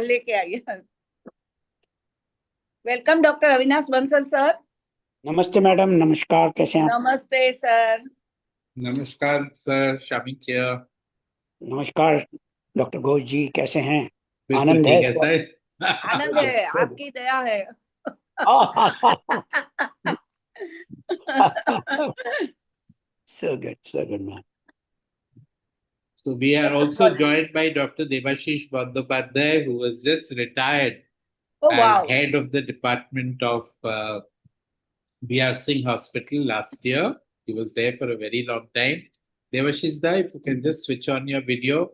लेके आइए। Welcome doctor Avinash Bansal sir. नमस्ते मैडम, नमस्कार, कैसे हैं आप? नमस्ते सर। नमस्कार सर, शामिक किया। नमस्कार डॉक्टर घोष जी, कैसे हैं? बिल्कुल आनंद है? ठीक है सर। आनंद है, आपकी दया है। So good, so good, man. So we are also joined by Dr. Devashish Bandyopadhyay, who was just retired Oh as wow. head of the department of B.R. Singh Hospital last year. He was there for a very long time. Devashish da, if you can just switch on your video.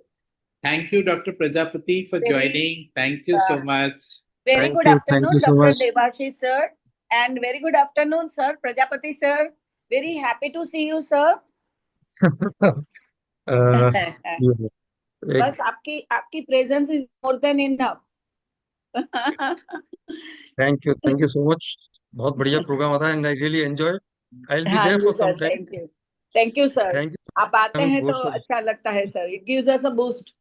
Thank you, Dr. Prajapati, for joining. Thank you so much. Very Thank good you afternoon, so Dr. much. Devashish sir, and very good afternoon, sir. Prajapati sir. Very happy to see you, sir. बस आपकी presence is more than enough. Thank you so much. बहुत बढ़िया program आता है and I really enjoy. I will be हाँ there जी for sir, some time. Thank you sir. Thank you. आप आते हैं तो अच्छा लगता है sir, it gives us a boost.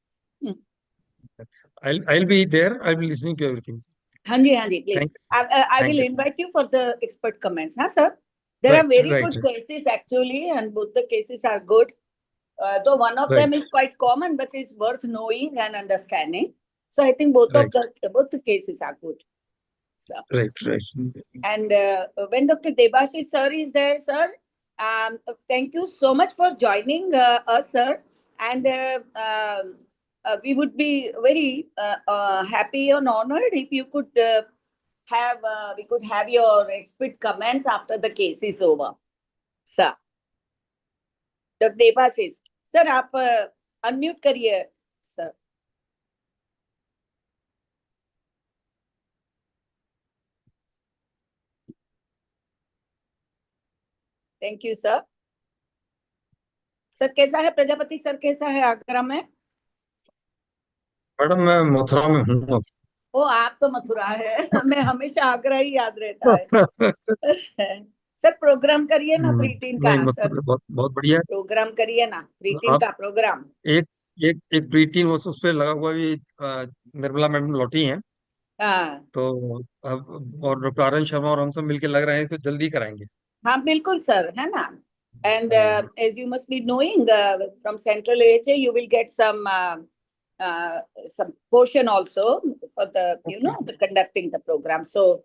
I will be there, I will listening to everything. हाँ जी please. I will invite you for the expert comments, huh, sir? There are very good cases actually, and both the cases are good. Though one of them is quite common, but it's worth knowing and understanding. So I think both the cases are good. So, right. And when Dr. Devashish sir is there, sir, thank you so much for joining us, sir. And we would be very happy and honored if you could we could have your expert comments after the case is over, sir. Dr. Devashish, sir, आप unmute करिए, sir. Thank you, sir. Sir कैसा है Prajapati sir, कैसा है आगरा में? Madam मैं मथुरा में हूँ। ओ आप तो मथुरा है, मैं हमेशा आगरा ही याद रहता है। सर प्रोग्राम करिए ना प्रीटीन का। सर बहुत बढ़िया प्रोग्राम करिए ना, प्रीटीन का प्रोग्राम। एक प्रीटीन उस पे लगा हुआ भी निर्मला मैडम लौटी हैं। हाँ तो अब और डॉक्टर आर्यन शर्मा और हम सब मिलके लग रहे हैं इसको जल्दी कराएंगे। हाँ बिल्कुल सर, है ना। And as you must be knowing, from Central AHA you will get some portion also for the the conducting the program. So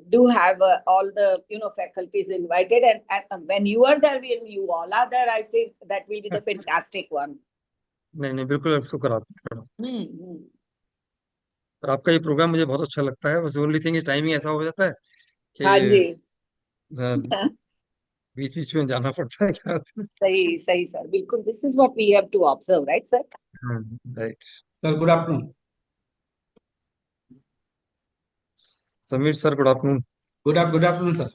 do have all the faculties invited, and when you are there, when you all are there, I think that will be the fantastic one. नहीं बिल्कुल इसको कराते हैं। और आपका ये programme मुझे बहुत अच्छा लगता है। बस ओनली थिंग इज टाइमिंग ऐसा हो जाता है कि हाँ जी बीच में जाना पड़ता है क्या। सही सर, बिल्कुल। This is what we have to observe, right sir? Right sir. Good afternoon Sameer sir. Good afternoon. Good afternoon sir.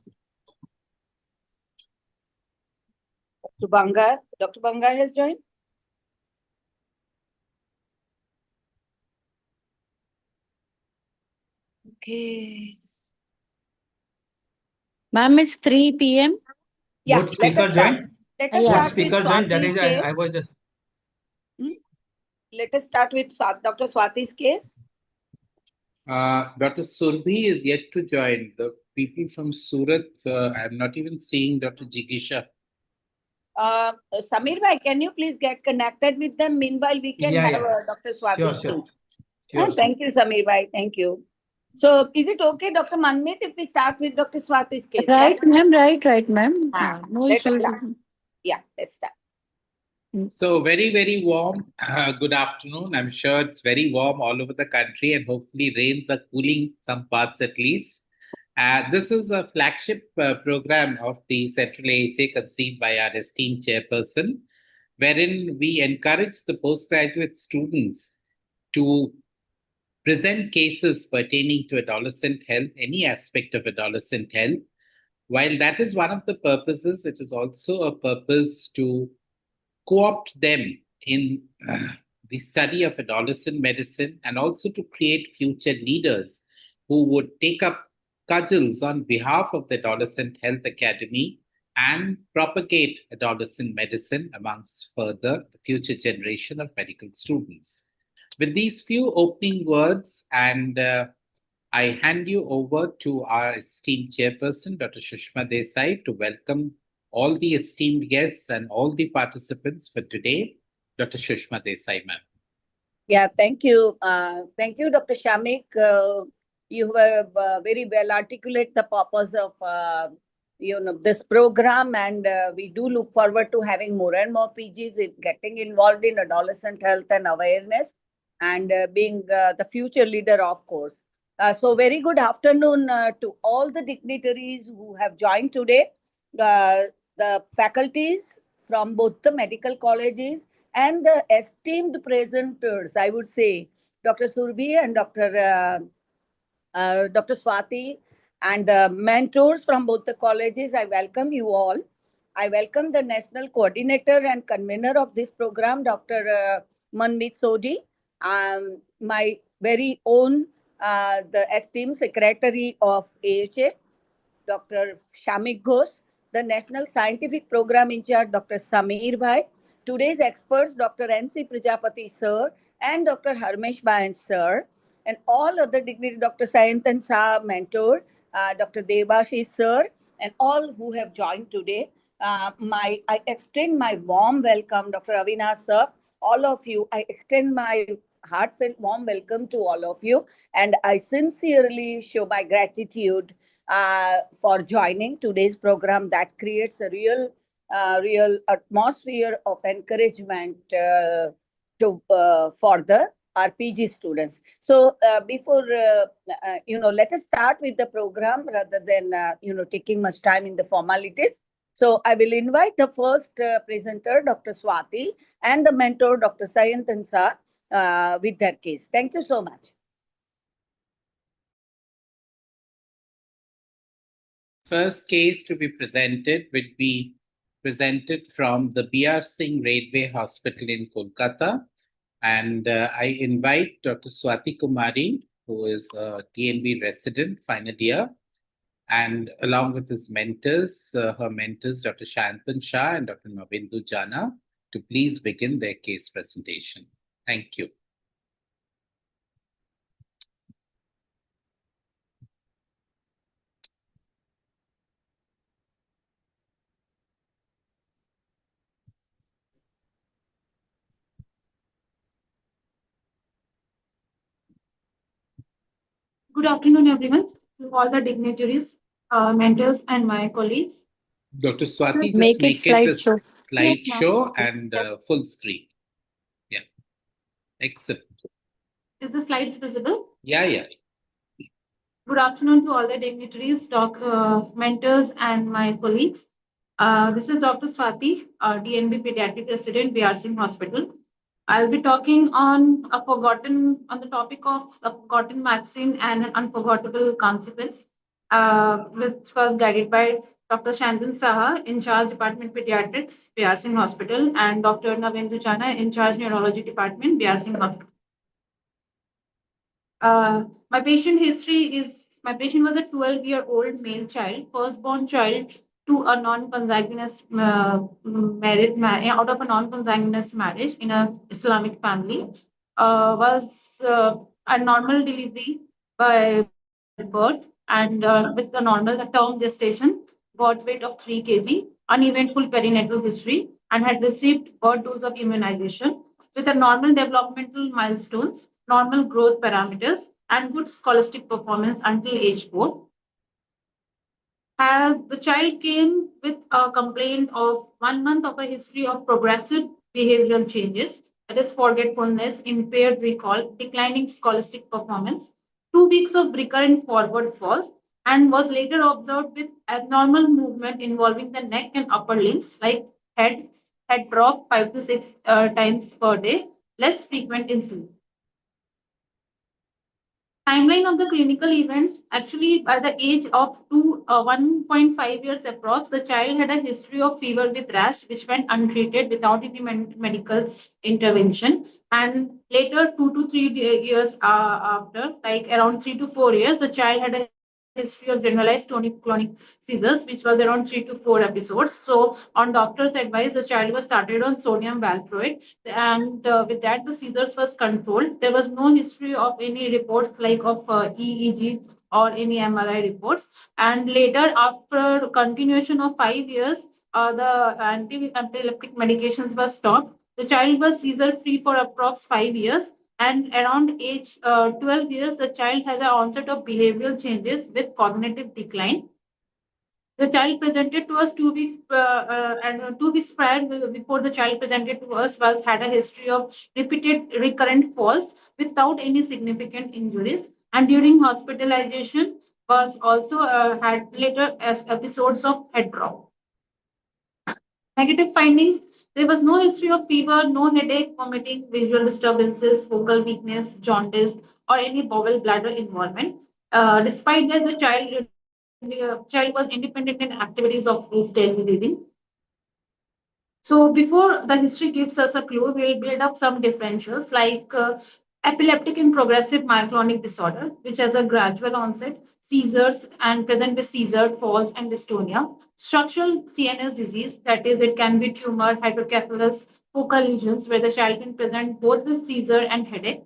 Dr. Banga has joined. Okay. Ma'am, it's 3 p.m. Yeah, What speaker joined? Let us Yeah. start What speaker with joined? That Swati's is, case. I was just. Let us start with Dr. Swati's case. Dr. Surbhi is yet to join. The people from Surat, I'm not even seeing Dr. Jigisha. Samir bhai, can you please get connected with them? Meanwhile, we can have Dr. Swati. Sure. Thank you, Samir bhai. Thank you. So, is it okay, Dr. Manmeet, if we start with Dr. Swati's case? Right, ma'am. Right, ma'am. No Let us issues. start. Yeah, let's start. So very, very warm. Good afternoon. I'm sure it's very warm all over the country, and hopefully rains are cooling some parts at least. This is a flagship program of the Central AHA conceived by our esteemed chairperson, wherein we encourage the postgraduate students to present cases pertaining to adolescent health, any aspect of adolescent health. While that is one of the purposes, it is also a purpose to co-opt them in the study of adolescent medicine, and also to create future leaders who would take up cudgels on behalf of the Adolescent Health Academy and propagate adolescent medicine amongst further the future generation of medical students. With these few opening words, and I hand you over to our esteemed chairperson, Dr. Sushma Desai, to welcome all the esteemed guests and all the participants for today. Dr. Sushma Desai, ma'am. Yeah, thank you. Thank you, Dr. Shamik. You have very well articulate the purpose of this program, and we do look forward to having more and more PGs getting involved in adolescent health and awareness, and being the future leader, of course. So, very good afternoon to all the dignitaries who have joined today, the faculties from both the medical colleges and the esteemed presenters, I would say, Dr. Surbi and Dr. Swati, and the mentors from both the colleges. I welcome you all. I welcome the national coordinator and convener of this program, Dr. Manmeet Sodhi, my very own, the esteemed secretary of AHA, Dr. Shamik Ghosh, the National Scientific Program in charge, Dr. Sameer Bhai, today's experts, Dr. N.C. Prajapati sir and Dr. Harmesh Bayan sir, and all other dignitaries, Dr. Sayantan Shah, mentor, Dr. Debashish sir, and all who have joined today. I extend my warm welcome, Dr. Avinash sir, all of you. I extend my heartfelt warm welcome to all of you, and I sincerely show my gratitude for joining today's program that creates a real atmosphere of encouragement for the RPG students. So before let us start with the program rather than taking much time in the formalities. So I will invite the first presenter, Dr. Swati, and the mentor, Dr. Sayantan Shah, with their case. Thank you so much. First case to be presented will be presented from the B.R. Singh Railway Hospital in Kolkata. And I invite Dr. Swati Kumari, who is a DNB resident, final year, and along with his mentors, her mentors, Dr. Shantan Shah and Dr. Navindu Jana, to please begin their case presentation. Thank you. Good afternoon, everyone, to all the dignitaries, mentors, and my colleagues. Dr. Swati, Make just make it it a slideshow. slideshow and full screen. Yeah. Excellent. Is the slides visible? Yeah. Good afternoon to all the dignitaries, mentors, and my colleagues. This is Dr. Swati, DNB Pediatric Resident, B.R. Singh Hospital. I'll be talking on the topic of a forgotten vaccine and an unforgettable consequence, which was guided by Dr. Shantan Saha, in charge Department Pediatrics, B.R. Singh Hospital, and Dr. Navindu Chana, in charge Neurology Department, B.R. Singh Hospital. My patient was a 12-year-old male child, firstborn child to a non-consanguineous out of a non-consanguineous marriage in an Islamic family. Was a normal delivery by birth and with a normal term gestation, birth weight of 3 kg, uneventful perinatal history, and had received birth dose of immunization with a normal developmental milestones, normal growth parameters, and good scholastic performance until age 4. The child came with a complaint of 1 month of a history of progressive behavioral changes, that is forgetfulness, impaired recall, declining scholastic performance, 2 weeks of recurrent forward falls, and was later observed with abnormal movement involving the neck and upper limbs like head drop 5 to 6 times per day, less frequent in sleep. Timeline of the clinical events, actually by the age of 1.5 years approx, the child had a history of fever with rash, which went untreated without any medical intervention. And later, 2 to 3 years after, like around 3 to 4 years, the child had a history of generalized tonic-clonic seizures, which was around 3 to 4 episodes. So on doctor's advice, the child was started on sodium valproate, and with that, the seizures was controlled. There was no history of any reports like of EEG or any MRI reports. And later, after continuation of 5 years, the anti-epileptic medications were stopped. The child was seizure-free for approx 5 years, and around age 12 years, the child has an onset of behavioral changes with cognitive decline. The child presented to us 2 weeks and 2 weeks prior, before the child presented to us, was had a history of repeated recurrent falls without any significant injuries, and during hospitalization was also had later episodes of head drop. Negative findings: there was no history of fever, no headache, vomiting, visual disturbances, focal weakness, jaundice, or any bowel bladder involvement. Despite that, the child was independent in activities of his daily living. So before the history gives us a clue, we'll build up some differentials like epileptic and progressive myoclonic disorder, which has a gradual onset, seizures, and present with seizure, falls, and dystonia. Structural CNS disease, that is, it can be tumor, hydrocephalus, focal lesions, where the child can present both with seizure and headache.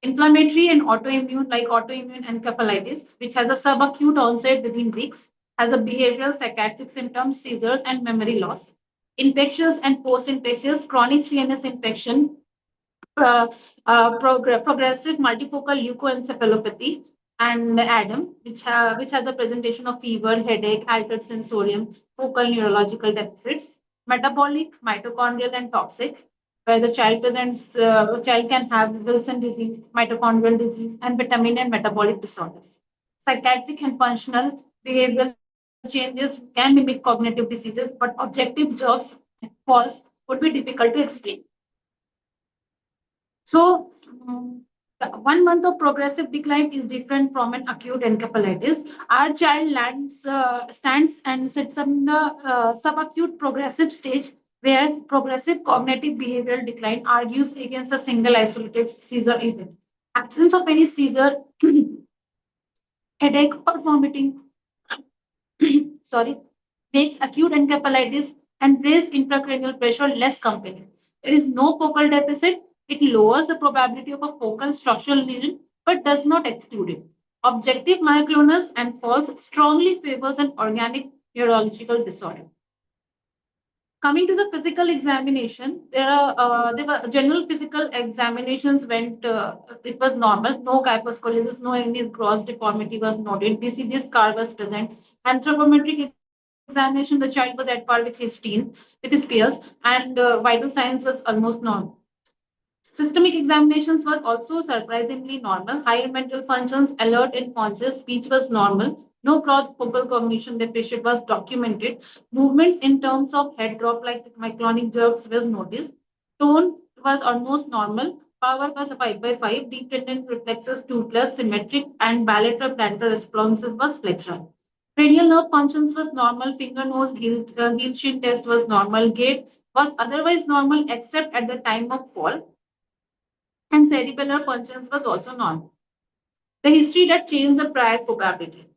Inflammatory and autoimmune, like autoimmune encephalitis, which has a subacute onset within weeks, has a behavioral psychiatric symptoms, seizures, and memory loss. Infectious and post-infectious chronic CNS infection, progressive multifocal leukoencephalopathy, and ADAM, which has a presentation of fever, headache, altered sensorium, focal neurological deficits. Metabolic, mitochondrial, and toxic, where the child can have Wilson disease, mitochondrial disease, and vitamin and metabolic disorders. Psychiatric and functional behavioral changes can mimic cognitive diseases, but objective jerks, falls, would be difficult to explain. So, the 1 month of progressive decline is different from an acute encephalitis. Our child stands and sits in the subacute progressive stage, where progressive cognitive behavioral decline argues against a single isolated seizure event. Absence of any seizure, headache, or vomiting, makes acute encephalitis and raised intracranial pressure less compelling. There is no focal deficit. It lowers the probability of a focal structural lesion, but does not exclude it. Objective myoclonus and falls strongly favors an organic neurological disorder. Coming to the physical examination, there were general physical examinations went, it was normal, no kyphoscoliosis, no any gross deformity was noted, BCG scar was present. Anthropometric examination, the child was at par with his peers, and vital signs was almost normal. Systemic examinations were also surprisingly normal. Higher mental functions, alert and conscious, speech was normal. No cross-focal cognition deficit was documented. Movements in terms of head drop, like myoclonic jerks, was noticed. Tone was almost normal. Power was 5/5. Deep tendon reflexes 2+, symmetric, and bilateral plantar responses was flexion. Cranial nerve functions was normal. Finger, nose, heel shin test was normal. Gait was otherwise normal except at the time of fall. And cerebellar functions was also normal. The history that changed the prior probability.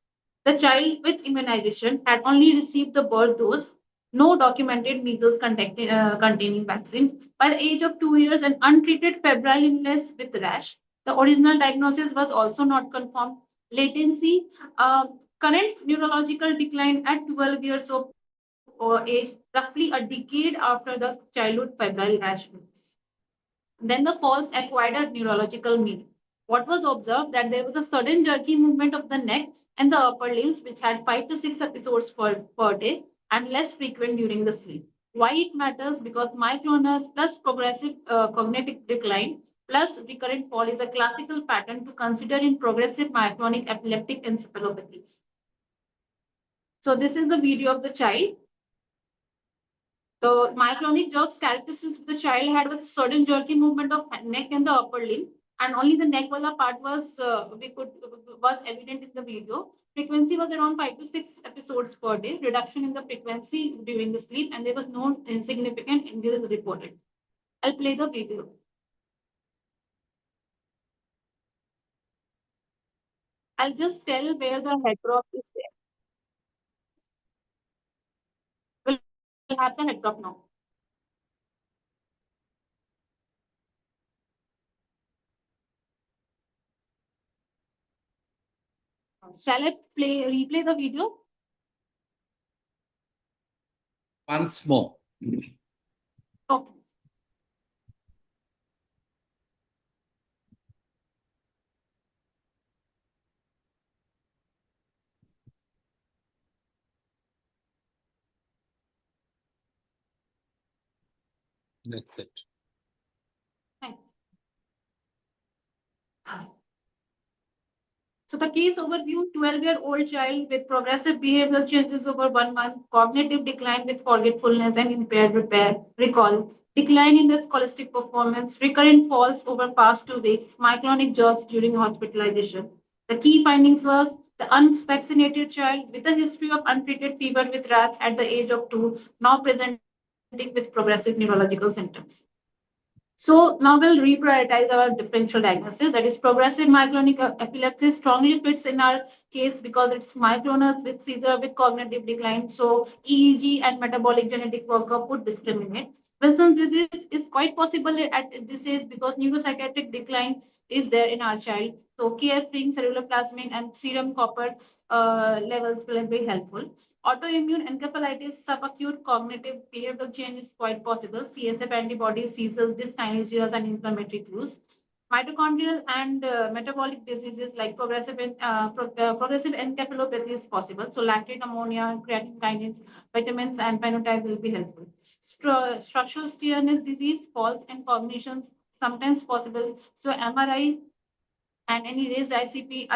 The child with immunization had only received the birth dose, no documented measles containing vaccine. By the age of 2 years, an untreated febrile illness with rash. The original diagnosis was also not confirmed. Latency, current neurological decline at 12 years of age, roughly a decade after the childhood febrile rash illness. Then the falls acquired a neurological meaning. What was observed that there was a sudden jerky movement of the neck and the upper limbs, which had 5 to 6 episodes per day and less frequent during the sleep. Why it matters? Because myoclonus plus progressive cognitive decline plus recurrent fall is a classical pattern to consider in progressive myoclonic epileptic encephalopathies. So this is the video of the child. So myoclonic jerks characteristics the child had with sudden jerky movement of neck and the upper limb, and only the neck wala part was evident in the video. Frequency was around 5 to 6 episodes per day. Reduction in the frequency during the sleep, and there was no insignificant injuries reported. I'll play the video. I'll just tell where the head drop is there. We'll have the head drop now. Shall I replay the video? Once more. Okay. That's it. Thanks. So the case overview, 12-year-old child with progressive behavioral changes over 1 month, cognitive decline with forgetfulness and impaired recall, decline in the scholastic performance, recurrent falls over past 2 weeks, myoclonic jerks during hospitalization. The key findings was the unvaccinated child with a history of untreated fever with rash at the age of 2, now presenting with progressive neurological symptoms. So now we'll reprioritize our differential diagnosis. That is, progressive myoclonic epilepsy strongly fits in our case because it's myoclonus with seizure with cognitive decline. So EEG and metabolic genetic workup would discriminate. Wilson's disease is quite possible at this age because neuropsychiatric decline is there in our child. So carefree ceruloplasmin and serum copper levels will be helpful. Autoimmune encephalitis, subacute cognitive behavioral change is quite possible. CSF antibodies, seizures, dyskinesias, and inflammatory clues. Mitochondrial and metabolic diseases like progressive encephalopathy is possible. So lactate ammonia, creatine kinase, vitamins, and phenotype will be helpful. Structural steerness disease, falls and cognitions sometimes possible. So MRI and any raised ICP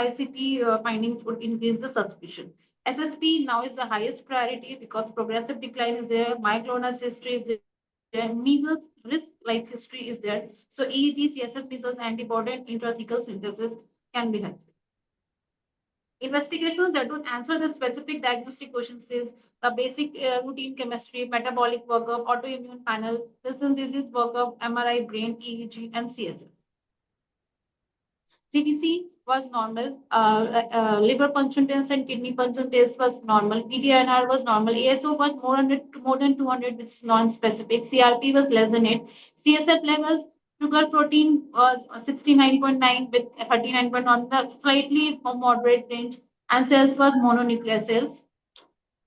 findings would increase the suspicion. SSP now is the highest priority because progressive decline is there, myoclonus history is there, measles risk-like history is there. So EEG, CSF, measles, antibody, and intrathecal synthesis can be helpful. Investigations that would answer the specific diagnostic questions is the basic routine chemistry, metabolic workup, autoimmune panel, Wilson disease workup, MRI, brain, EEG, and CSF. CBC was normal, liver function test and kidney function test was normal, PDNR was normal, ASO was more than 200, which is non-specific, CRP was less than 8, CSF levels, sugar protein was 69.9 with 39.1, the slightly moderate range, and cells was mononuclear cells.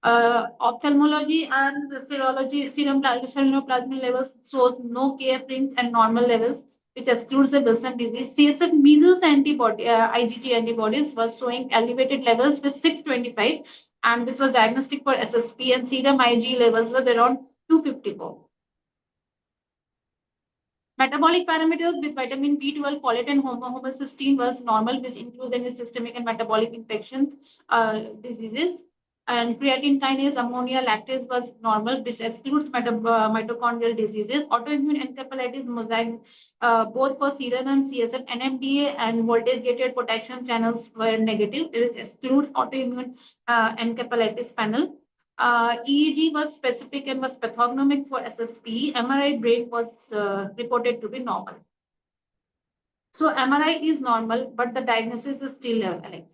Ophthalmology and serology, serum plasmin levels shows no KF rings and normal levels, which excludes the Wilson disease. CSF measles antibody, IgG antibodies was showing elevated levels with 625, and this was diagnostic for SSP, and serum Ig levels was around 254. Metabolic parameters with vitamin B12, folate, and homocysteine was normal, which includes any systemic and metabolic infections diseases. And creatine kinase, ammonia, lactase was normal, which excludes mitochondrial diseases. Autoimmune encephalitis, mosaic, both for serum and CSF, NMDA and voltage-gated potassium channels were negative. It excludes autoimmune encephalitis panel. EEG was specific and was pathognomic for SSP. MRI brain was reported to be normal. So MRI is normal, but the diagnosis is still Alex.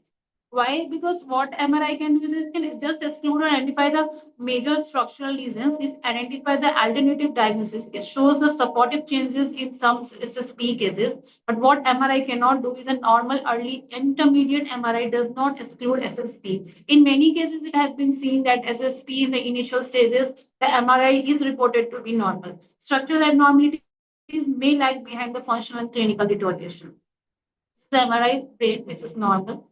Why? Because what MRI can do is it can just exclude or identify the major structural lesions, is identify the alternative diagnosis. It shows the supportive changes in some SSP cases. But what MRI cannot do is a normal early intermediate MRI does not exclude SSP. In many cases, it has been seen that SSP in the initial stages, the MRI is reported to be normal. Structural abnormalities may lag behind the functional and clinical deterioration. The MRI brain, which is normal.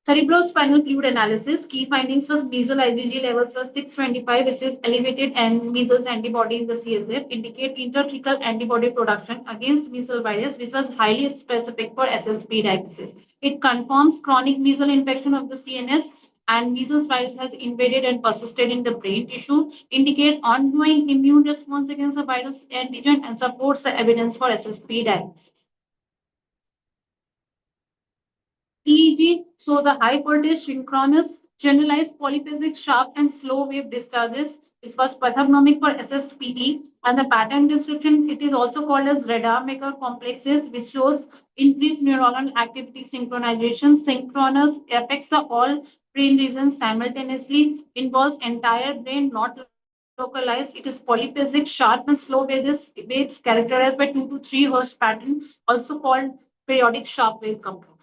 Cerebrospinal fluid analysis, key findings was measles IgG levels was 625, which is elevated, and measles antibody in the CSF indicate intrathecal antibody production against measles virus, which was highly specific for SSP diagnosis. It confirms chronic measles infection of the CNS, and measles virus has invaded and persisted in the brain tissue, indicates ongoing immune response against the virus antigen, and supports the evidence for SSP diagnosis. EEG, so the high voltage synchronous Generalized polyphasic sharp and slow wave discharges. This was pathognomic for SSPE, and the pattern description, it is also called as radar maker complexes, which shows increased neuronal activity synchronization. Synchronous affects the all brain regions simultaneously, involves entire brain, not localized. It is polyphasic, sharp and slow waves characterized by 2 to 3 Hz pattern, also called periodic sharp wave complexes.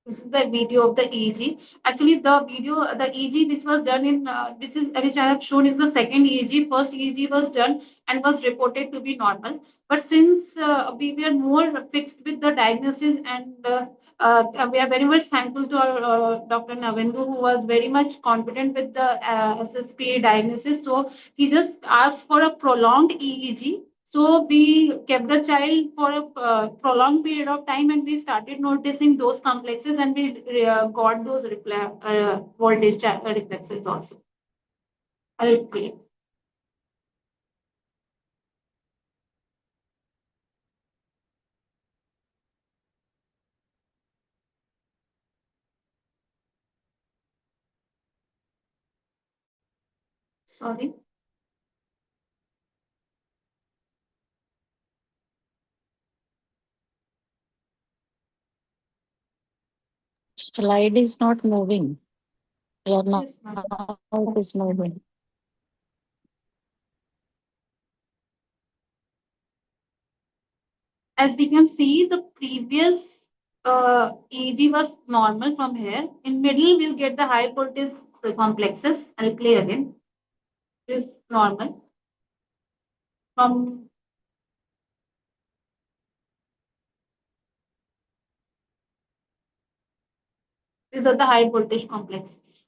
This is the video of the EEG. Actually, the EEG which was done in, which I have shown is the second EEG. First EEG was done and was reported to be normal. But since we were more fixed with the diagnosis, and we are very much thankful to our Dr. Navendu, who was very much confident with the SSPA diagnosis. So he just asked for a prolonged EEG. So we kept the child for a prolonged period of time, and we started noticing those complexes, and we got those voltage reflexes also. I'll play. Sorry. Slide is not moving. Yeah, now Yes, ma'am. it is moving. As we can see, the previous EEG was normal from here. In middle, we'll get the high voltage complexes. I'll play again. This normal. From these are the high voltage complexes.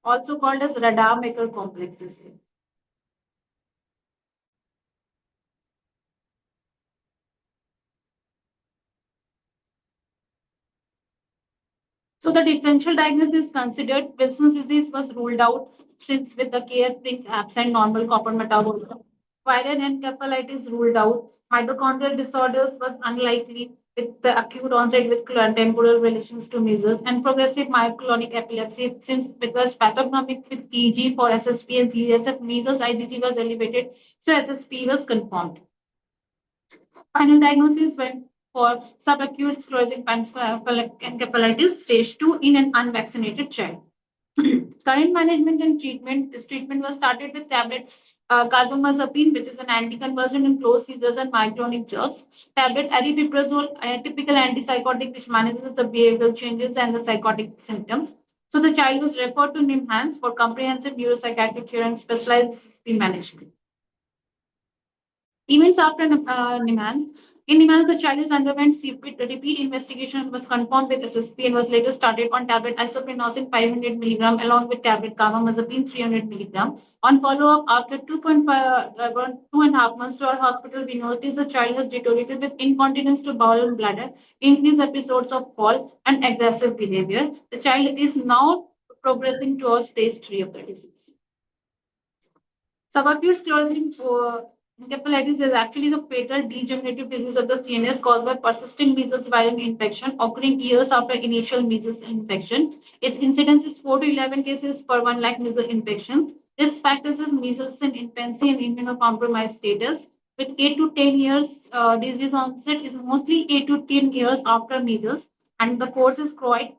Also called as radar maker complexes. So the differential diagnosis considered. Wilson's disease was ruled out since with the care brings absent normal copper metabolism. Viral encephalitis ruled out. Mitochondrial disorders was unlikely with the acute onset with temporal relations to measles, and progressive myoclonic epilepsy since it was pathognomic with EEG for SSP and CSF. Measles IgG was elevated, so SSP was confirmed. Final diagnosis went for subacute sclerosing encephalitis stage 2 in an unvaccinated child. Current management and treatment. This treatment was started with tablet carbamazepine, which is an anticonvulsant in closed seizures and myoclonic jerks. Tablet aripiprazole, a typical antipsychotic which manages the behavioral changes and the psychotic symptoms. So the child was referred to NIMHANS for comprehensive neuropsychiatric care and specialized SSP management. Events after NIMHANS. In NIMHANS, the child is underwent repeat investigation and was confirmed with SSP and was later started on tablet isoprenosin 500 mg along with tablet carbamazepine 300 mg. On follow-up, after 2.5 months to our hospital, we noticed the child has deteriorated with incontinence to bowel and bladder, increased episodes of fall, and aggressive behavior. The child is now progressing towards stage 3 of the disease. Subacute sclerosing encephalitis is actually the fatal degenerative disease of the CNS caused by persistent measles viral infection occurring years after initial measles infection. Its incidence is 4 to 11 cases per 1 lakh measles infections. Risk factors is measles in infancy and immunocompromised status. With 8 to 10 years, disease onset is mostly 8 to 10 years after measles, and the course is quite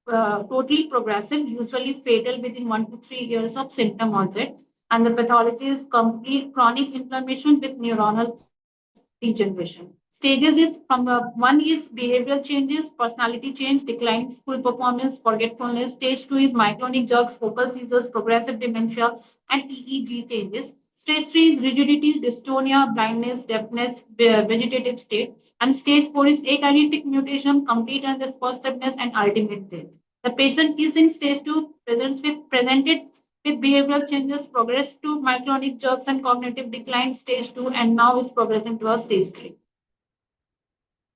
totally progressive, usually fatal within 1 to 3 years of symptom onset. And the pathology is complete chronic inflammation with neuronal degeneration. Stages is from one is behavioral changes, personality change, declining school performance, forgetfulness. Stage 2 is myoclonic jerks, focal seizures, progressive dementia, and EEG changes. Stage 3 is rigidity, dystonia, blindness, deafness, vegetative state. And stage 4 is akinetic mutation, complete unresponsiveness, and ultimate death. The patient is in stage 2, presented with behavioral changes, progressed to myoclonic jerks and cognitive decline stage 2, and now is progressing towards stage 3.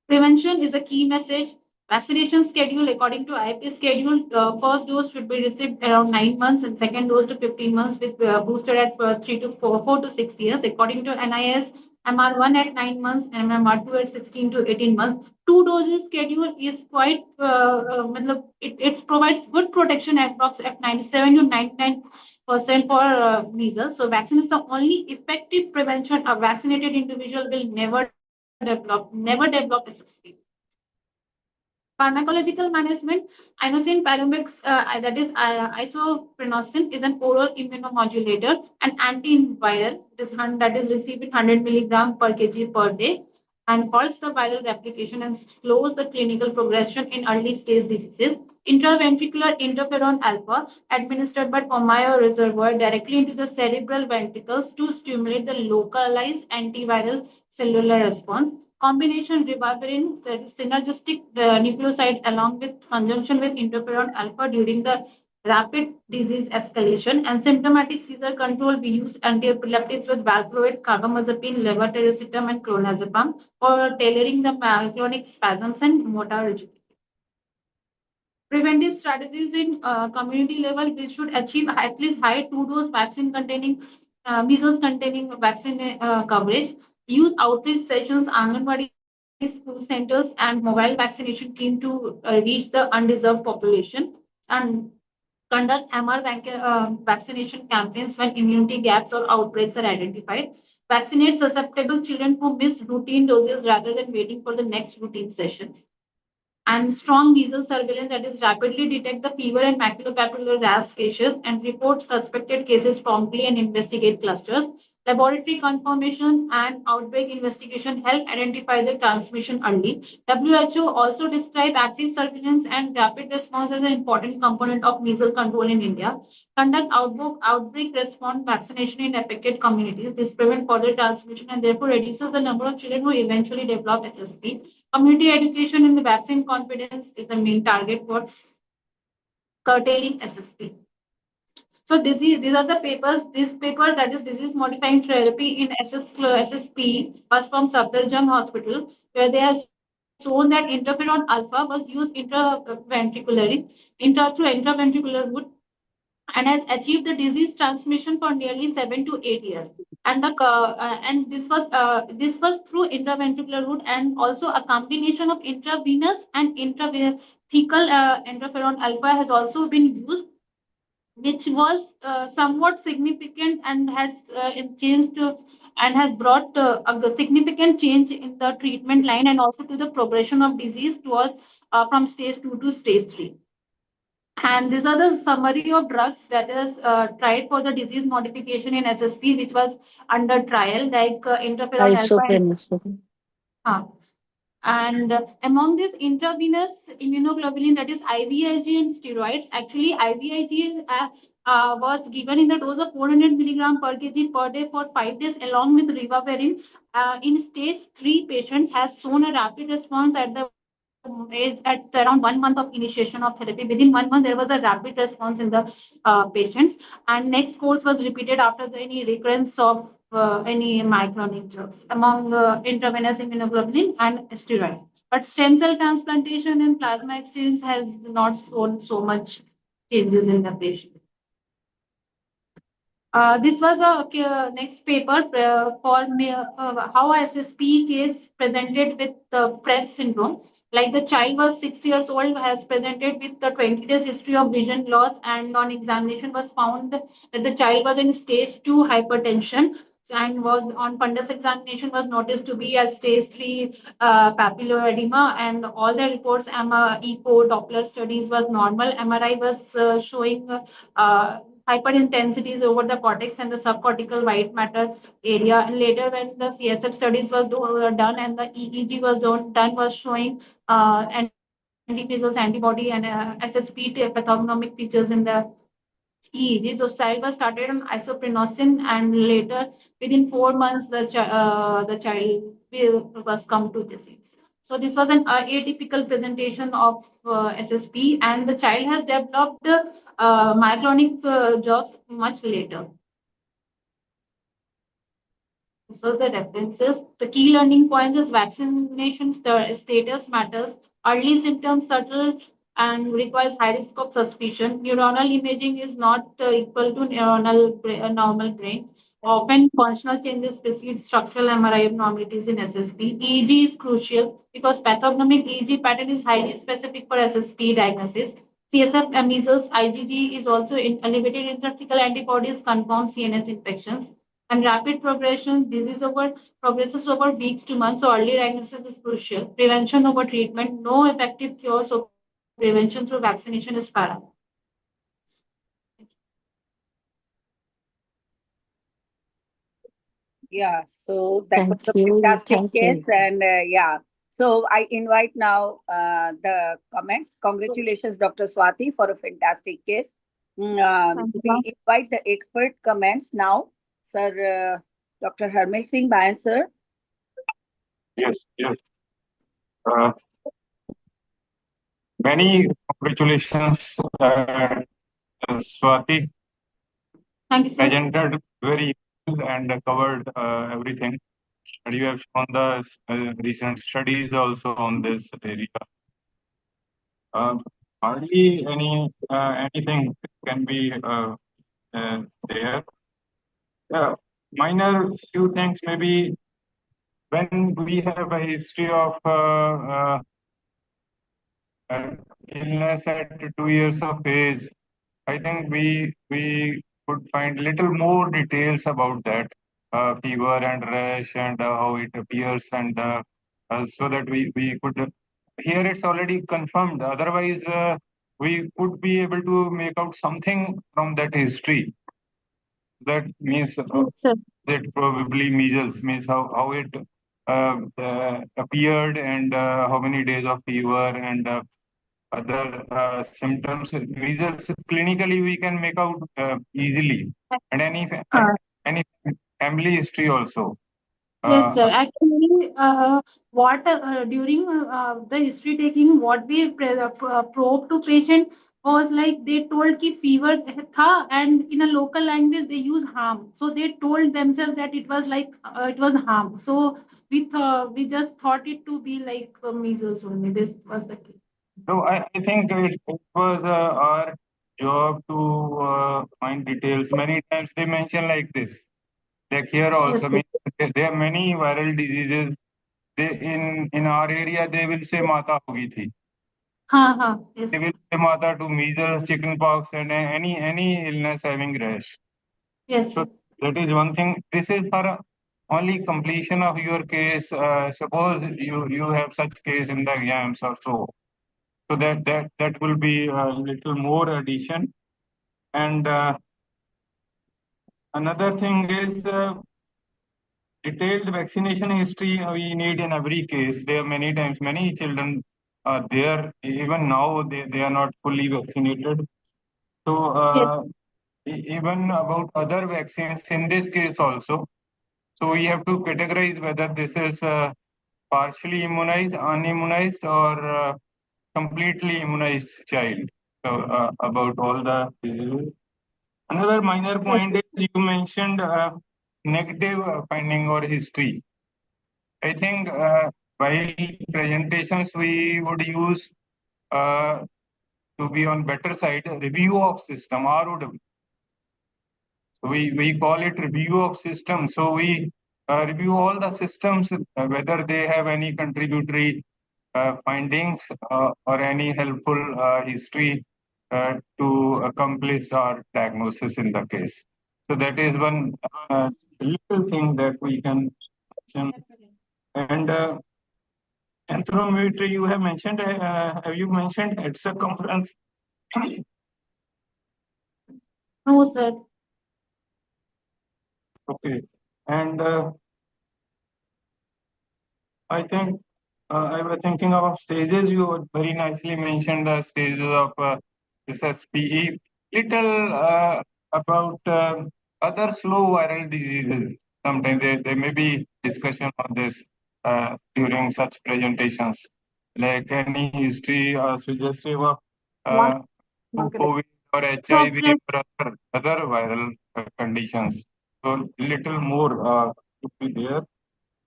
Prevention is a key message. Vaccination schedule, according to IFP schedule, first dose should be received around 9 months and second dose to 15 months with booster at 4 to 6 years. According to NIS, MR1 at 9 months and MR2 at 16 to 18 months. 2 doses schedule is quite, it provides good protection at 97 to 99% for measles. So vaccine is the only effective prevention. A vaccinated individual will never develop SSP. Pharmacological management, inosine palumix, that is isoprenosine, is an oral immunomodulator and antiviral. That is received in 100 milligram per kg per day and halts the viral replication and slows the clinical progression in early stage diseases. Intraventricular interferon alpha administered by Pomayo reservoir directly into the cerebral ventricles to stimulate the localized antiviral cellular response. Combination ribavirin, synergistic nucleoside along with conjunction with interferon alpha during the rapid disease escalation and symptomatic seizure control. We use antiepileptics with valproate, carbamazepine, levetiracetam, and clonazepam for tailoring the myoclonic spasms and motor rigidity. Preventive strategies in community level, we should achieve at least high 2-dose vaccine containing measles containing vaccine coverage. Use outreach sessions, Anganwadi school centers, and mobile vaccination team to reach the undeserved population and conduct MR vaccination campaigns when immunity gaps or outbreaks are identified. Vaccinate susceptible children who miss routine doses rather than waiting for the next routine sessions. And strong measles surveillance, that is rapidly detect the fever and maculopapular rash cases and report suspected cases promptly and investigate clusters. Laboratory confirmation and outbreak investigation help identify the transmission early. WHO also describe active surveillance and rapid response as an important component of measles control in India. Conduct outbreak response vaccination in affected communities. This prevents further transmission and therefore reduces the number of children who eventually develop SSP. Community education and the vaccine confidence is the main target for curtailing SSP. So these are the papers. This paper, that is disease modifying therapy in SSP, was from Safdarjung Hospital, where they have shown that interferon alpha was used intraventricularly, through intraventricular route and has achieved the disease transmission for nearly 7 to 8 years. And this was through intraventricular route and also a combination of intravenous and intrathecal interferon alpha has also been used, which was somewhat significant and has changed and has brought a significant change in the treatment line and also to the progression of disease towards from stage 2 to stage 3. And these are the summary of drugs that is tried for the disease modification in SSP, which was under trial, like interferon alpha. And among this intravenous immunoglobulin, that is IVIG and steroids, actually IVIG was given in the dose of 400 milligram per kg per day for 5 days along with ribavirin. In stage 3 patients has shown a rapid response at around 1 month of initiation of therapy. Within 1 month, there was a rapid response in the patients. And next course was repeated after any recurrence of any myoclonic drugs among intravenous immunoglobulin and steroid. But stem cell transplantation and plasma exchange has not shown so much changes in the patient. This was a next paper for how SSP case presented with Fress syndrome. Like the child was 6 years old, has presented with the 20 days history of vision loss, and on examination was found that the child was in stage 2 hypertension and was on fundus examination was noticed to be a stage 3 papillary edema, and all the reports, echo, Doppler studies was normal. MRI was showing hyperintensities over the cortex and the subcortical white matter area. And later, when the CSF studies was done and the EEG was done was showing anti-measles antibody and SSP pathognomic features in the EEG. So child was started on isoprenosine, and later within 4 months the child was come to disease. So this was an atypical presentation of SSP, and the child has developed myoclonic jogs much later. This was the references. The key learning points is vaccination status matters. Early symptoms subtle and requires high risk of suspicion. Neuronal imaging is not equal to normal brain. Often functional changes precede structural MRI abnormalities in SSP. EEG is crucial because pathognomic EEG pattern is highly specific for SSP diagnosis. CSF measles IgG is also elevated intrathecal antibodies confirm CNS infections and rapid progression, progresses over weeks to months, so early diagnosis is crucial. Prevention over treatment, no effective cure, so prevention through vaccination is paramount. Yeah, so that was Thank a you. fantastic Thank case, you. and yeah. So I invite now the comments. Congratulations, Dr. Swati, for a fantastic case. Thank you, We ma'am. invite the expert comments now, Sir Dr. Harmesh Singh Bayan, sir. Yes, yes. Many congratulations, Swati. Thank you, sir. Presented very well and covered everything. And you have shown the recent studies also on this area. Hardly anything can be there. Minor few things maybe when we have a history of illness at 2 years of age, I think we could find little more details about that fever and rash and how it appears and so that we could here it's already confirmed. Otherwise, we could be able to make out something from that history. That means Yes, sir. that probably measles means how it appeared and how many days of fever and other symptoms. Measles clinically we can make out easily, and any family history also. Yes, sir. Uh, Actually, what during the history taking, what we probe to patient was like they told ki fever tha, and in a local language they use harm. So they told themselves that it was like it was harm. So we just thought it to be like measles only. This was the case. so I think it was our job to find details. Many times they mention like this. Like here Yes, also, sir. there are many viral diseases. They in our area they will say mata hogi thi. Yes. They will say mata to measles, chickenpox, and any illness having rash. Yes, So sir. that is one thing. This is for only completion of your case. Suppose you have such case in the exams or so. So that will be a little more addition. And another thing is detailed vaccination history we need in every case. There are many times many children are there even now they are not fully vaccinated. So Yes. even about other vaccines in this case also. So we have to categorize whether this is partially immunized, unimmunized, or completely immunized child. So about all the diseases. Another minor Yes. point is you mentioned negative finding or history. I think while presentations we would use to be on better side review of system ROW. So we call it review of system. So we review all the systems whether they have any contributory findings or any helpful history to accomplish our diagnosis in the case. So that is one little thing that we can mention. And anthropometry you have mentioned, have you mentioned head circumference? No, sir. Okay. And I think I was thinking of stages. You very nicely mentioned the stages of this SPE. Little about other slow viral diseases. Sometimes there may be discussion on this during such presentations, like any history suggestive of uh, COVID or HIV Progress. or other viral conditions. So little more should be there.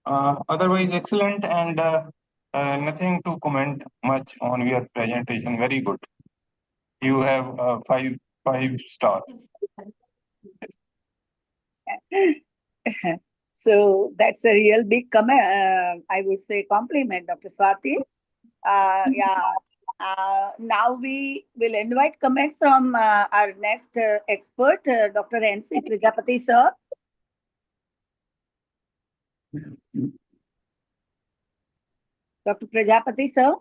Otherwise, excellent, and nothing to comment much on your presentation. Very good. You have five star. So that's a real big I would say compliment, Dr. Swati. Yeah. Now we will invite comments from our next expert, Dr. N.C. Prajapati, sir. Dr. Prajapati, sir.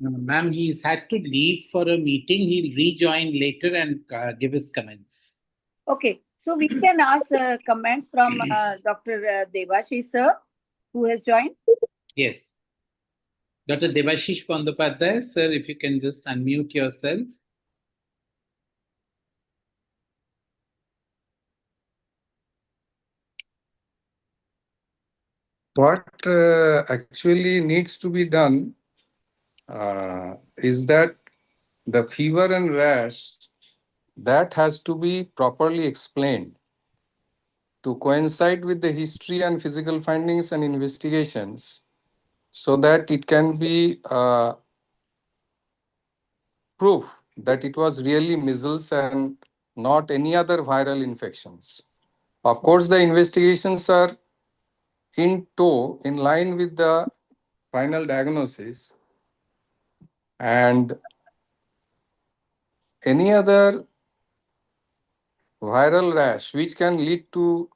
Ma'am, he's had to leave for a meeting. He'll rejoin later and give his comments. Okay, so we can ask comments from Dr. Debashish, sir, who has joined. Yes. Dr. Debashish Bandopadhyay, sir, if you can just unmute yourself. What actually needs to be done is that the fever and rash, that has to be properly explained to coincide with the history and physical findings and investigations, so that it can be proof that it was really measles and not any other viral infections. Of course, the investigations are in tow, in line with the final diagnosis, and any other viral rash which can lead to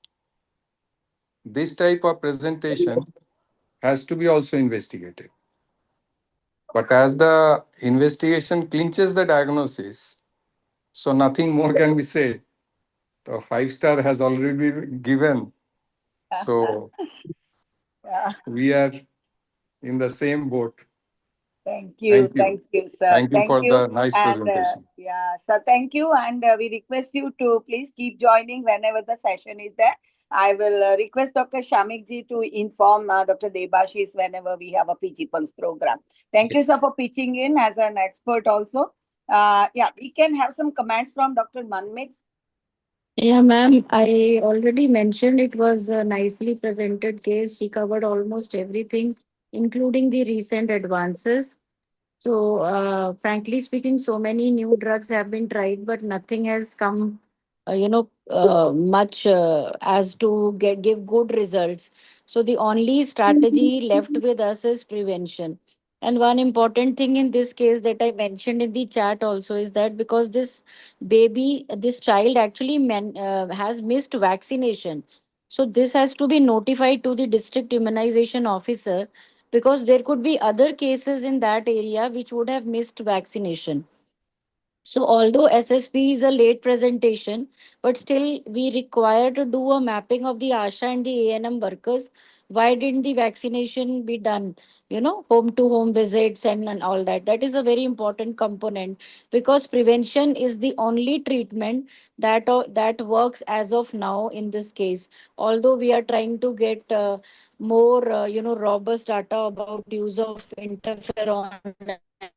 this type of presentation has to be also investigated. But as the investigation clinches the diagnosis, so nothing more can be said. The 5 star has already been given. So Yeah. we are in the same boat. Thank you, sir. Thank you for the nice And presentation. yeah, so thank you, and we request you to please keep joining whenever the session is there. I will request Dr. Shamik ji to inform Dr. Debashish whenever we have a PG Pulse program. Thank you, Yes. sir, for pitching in as an expert also. Yeah, we can have some comments from Dr. Manmix. Yeah, ma'am, I already mentioned it was a nicely presented case. She covered almost everything, including the recent advances. So, frankly speaking, so many new drugs have been tried, but nothing has come, much as to give good results. So, the only strategy left with us is prevention. And one important thing in this case that I mentioned in the chat also is that because this child actually has missed vaccination. So, this has to be notified to the district immunization officer because there could be other cases in that area which would have missed vaccination. So, although SSP is a late presentation, but still we require to do a mapping of the ASHA and the ANM workers. Why didn't the vaccination be done? Home to home visits and all that. That is a very important component because prevention is the only treatment that works as of now in this case. Although we are trying to get more, robust data about use of interferon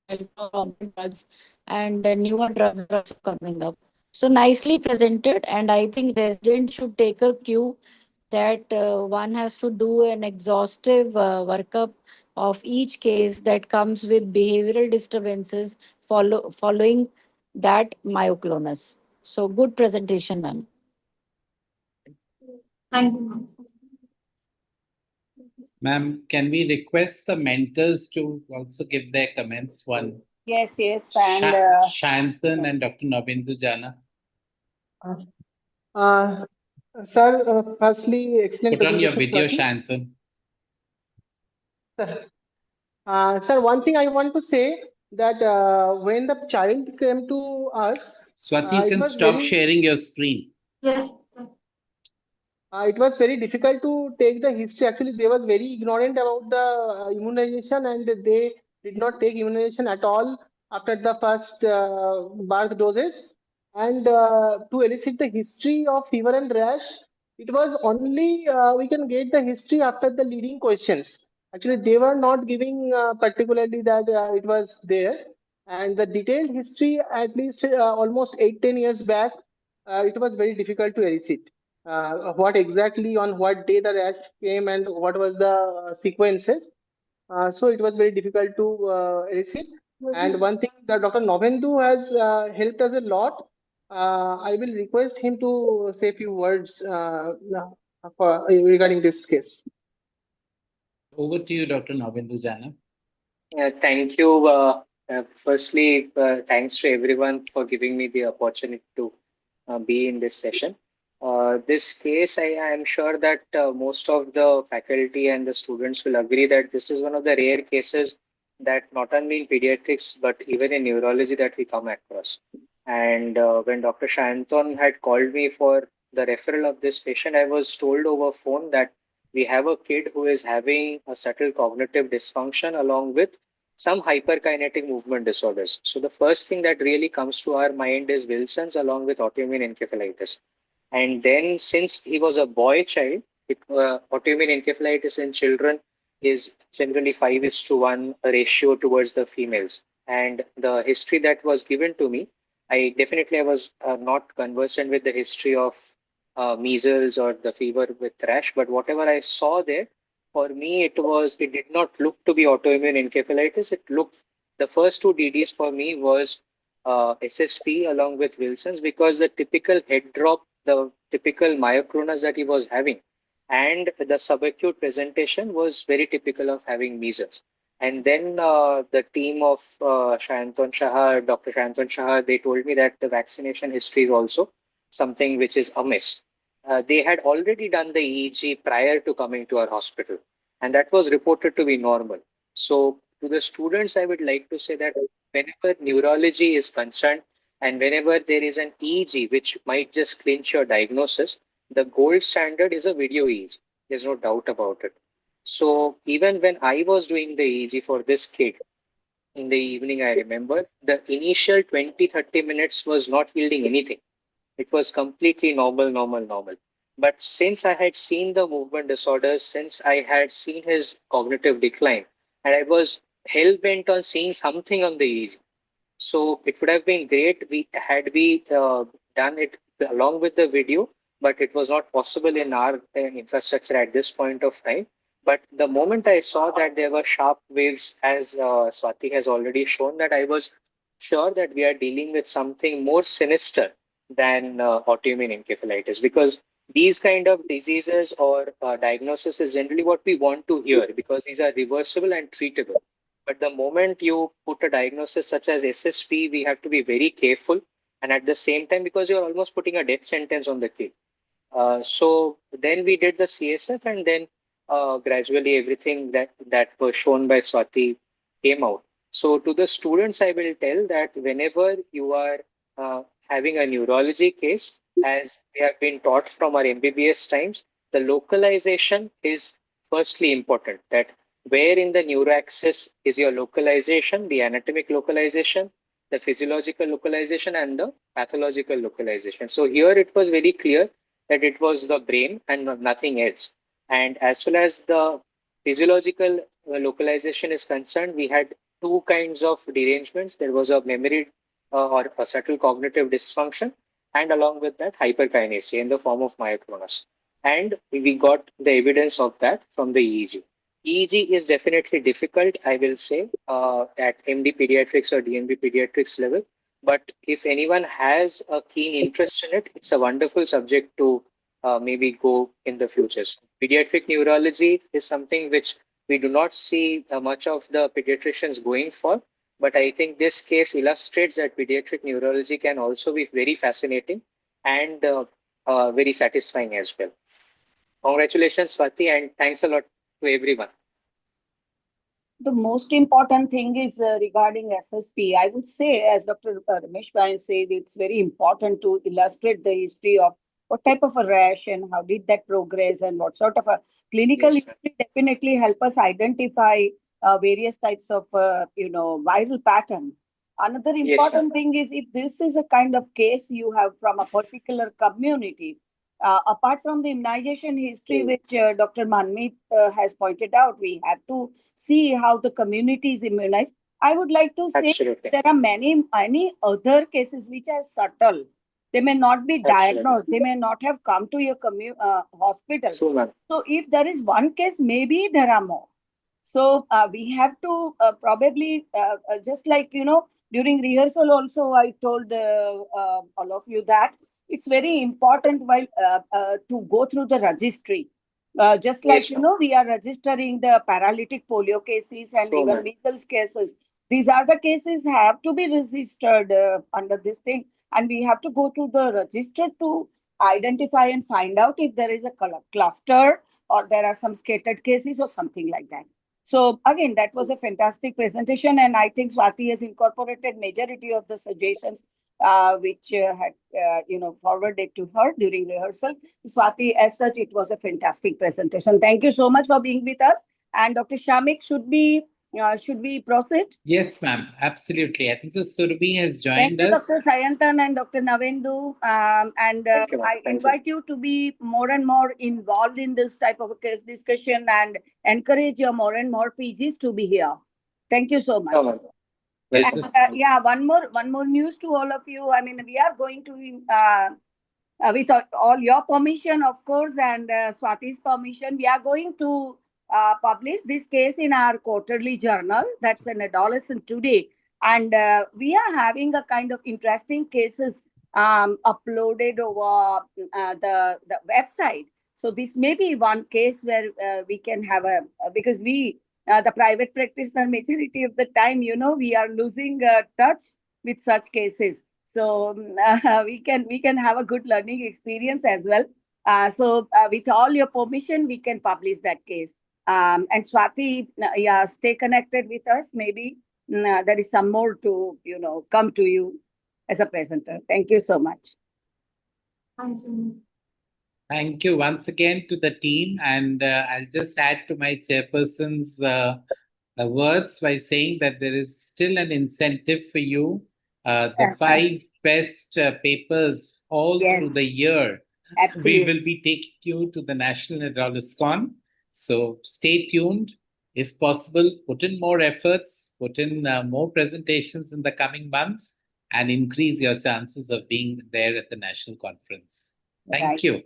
alpha drugs and newer drugs are also coming up. So nicely presented, and I think residents should take a cue that one has to do an exhaustive workup of each case that comes with behavioral disturbances following that myoclonus. So good presentation, ma'am. Thank you, ma'am. Ma'am, can we request the mentors to also give their comments? One, Yes, and Shantan and Dr. Nobindu Jana. Sir, firstly, excellent Put on your presentation, video, Swati. Shantan. Sir, one thing I want to say that when the child came to us, Swati, you it can was stop very sharing your screen. Yes. it was very difficult to take the history. Actually, they was very ignorant about the immunization, and they did not take immunization at all after the first birth doses. And to elicit the history of fever and rash, it was only we can get the history after the leading questions. Actually, they were not giving particularly that it was there. And the detailed history, at least almost 8-10 years back, it was very difficult to elicit. what exactly on what day the rash came and what was the sequences. So it was very difficult to elicit. And one thing that Dr. Novendu has helped us a lot. I will request him to say a few words regarding this case. Over to you, Dr. Novendu Jana. Thank you. Firstly, thanks to everyone for giving me the opportunity to be in this session. This case, I am sure that most of the faculty and the students will agree that this is one of the rare cases that not only in pediatrics but even in neurology that we come across. And when Dr. Shanton had called me for the referral of this patient, I was told over phone that we have a kid who is having a subtle cognitive dysfunction along with some hyperkinetic movement disorders. So the first thing that really comes to our mind is Wilson's along with autoimmune encephalitis. And then since he was a boy child, autoimmune encephalitis in children is generally 5:1 ratio towards the females. And the history that was given to me, I was not conversant with the history of measles or the fever with rash, but whatever I saw there, for me, it did not look to be autoimmune encephalitis. It looked, the first two DDs for me was SSP along with Wilson's, because the typical head drop, the typical myoclonus that he was having, and the subacute presentation was very typical of having measles. And then the team of Shanton Shah, Dr. Shanton Shah, they told me that the vaccination history is also something which is amiss. They had already done the EEG prior to coming to our hospital, and that was reported to be normal. So, to the students, I would like to say that whenever neurology is concerned and whenever there is an EEG which might just clinch your diagnosis, the gold standard is a video EEG. There's no doubt about it. So, even when I was doing the EEG for this kid in the evening, I remember the initial 20-30 minutes was not yielding anything. It was completely normal. But since I had seen the movement disorders, since I had seen his cognitive decline, and I was hell bent on seeing something on the EEG. So it would have been great we done it along with the video, but it was not possible in our infrastructure at this point of time. But the moment I saw that there were sharp waves, as Swati has already shown, that I was sure that we are dealing with something more sinister than autoimmune encephalitis, because these kind of diseases or diagnosis is generally what we want to hear, because these are reversible and treatable. But the moment you put a diagnosis such as SSP, we have to be very careful, and at the same time, because you're almost putting a death sentence on the kid. So then we did the CSF, and then gradually everything that was shown by Swati came out. So to the students, I will tell that whenever you are having a neurology case, as we have been taught from our MBBS times, the localization is firstly important. That where in the neuroaxis is your localization, the anatomic localization, the physiological localization, and the pathological localization. So here it was very clear that it was the brain and nothing else. And as well as the physiological localization is concerned, we had two kinds of derangements. There was a memory or a subtle cognitive dysfunction, and along with that, hyperkinesia in the form of myoclonus. And we got the evidence of that from the EEG. EEG is definitely difficult, I will say, at MD pediatrics or DNB pediatrics level. But if anyone has a keen interest in it, it's a wonderful subject to maybe go in the future. So pediatric neurology is something which we do not see much of the pediatricians going for. But I think this case illustrates that pediatric neurology can also be very fascinating and very satisfying as well. Congratulations, Swati, and thanks a lot to everyone. The most important thing is regarding SSP. I would say, as Dr. Ramesh Bhai said, it's very important to illustrate the history of what type of a rash and how did that progress and what sort of a clinical history definitely help us identify various types of, viral pattern. Another important thing is if this is a kind of case you have from a particular community, apart from the immunization history, which Dr. Manmeet has pointed out, we have to see how the community is immunized. I would like to say there are many other cases which are subtle. They may not be Absolutely. diagnosed. They may not have come to your hospital. True, ma'am. So if there is one case, maybe there are more. So we have to probably just like, during rehearsal also, I told all of you that it's very important while to go through the registry. Just like, Yes, ma'am. we are registering the paralytic polio cases and True, even ma'am. measles cases. These are the cases have to be registered under this thing. And we have to go to the register to identify and find out if there is a cluster or there are some scattered cases or something like that. So again, that was a fantastic presentation, and I think Swati has incorporated majority of the suggestions which had forwarded to her during rehearsal. Swati, as such, it was a fantastic presentation. Thank you so much for being with us. And Dr. Shamik, should we proceed? Yes, ma'am. Absolutely. I think so. Surabhi has Thank joined you, us. Dr. Sayantan and Dr. Navendu. And Thank you, ma'am. I Thank you. invite you to be more and more involved in this type of a case discussion and encourage your more and more PGs to be here. Thank you so much. No, ma'am. Welcome. And, yeah, one more news to all of you. I mean, we are going to, with all your permission, of course, and Swati's permission, we are going to publish this case in our quarterly journal. That's an adolescent today. And we are having a kind of interesting cases uploaded over the website. So this may be one case where we can have because we, the private practitioner, majority of the time, we are losing touch with such cases. So we can have a good learning experience as well. So with all your permission, we can publish that case. And Swati, yeah, stay connected with us. Maybe there is some more to, come to you as a presenter. Thank you so much. Thank you. Thank you once again to the team. And I'll just add to my chairperson's words by saying that there is still an incentive for you. The 5 best papers all through the year. Absolutely. We will be taking you to the National Adolescon. So stay tuned. If possible, put in more efforts, put in more presentations in the coming months, and increase your chances of being there at the national conference. Thank you.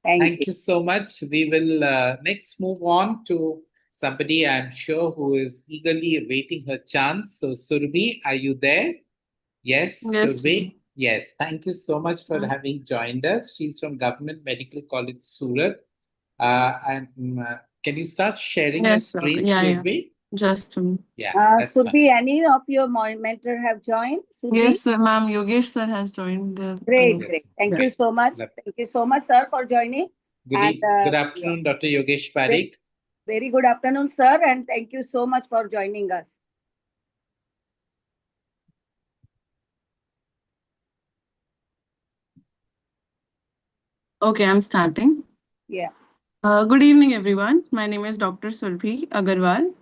Thank you so much. We will next move on to somebody I'm sure who is eagerly awaiting her chance. So Surabhi, are you there? Yes, Yes. Surabhi. Yes, thank you so much for having joined us. She's from Government Medical College, Surat. Can you start sharing your Yes, sir. screen, Yeah, yeah. Surabhi? Just a minute. Yeah, that's fine. Surabhi, any of your mentor have joined? Surabhi? Yes, sir, ma'am. Yogesh sir has joined. Great, Yes. great. Thank Yeah. you so much. Lovely. Thank you so much, sir, for joining. Good afternoon, Dr. Yogesh Parekh. Very good afternoon, sir, and thank you so much for joining us. Okay, I'm starting. Yeah. Good evening, everyone. My name is Dr. Surabhi Agarwal.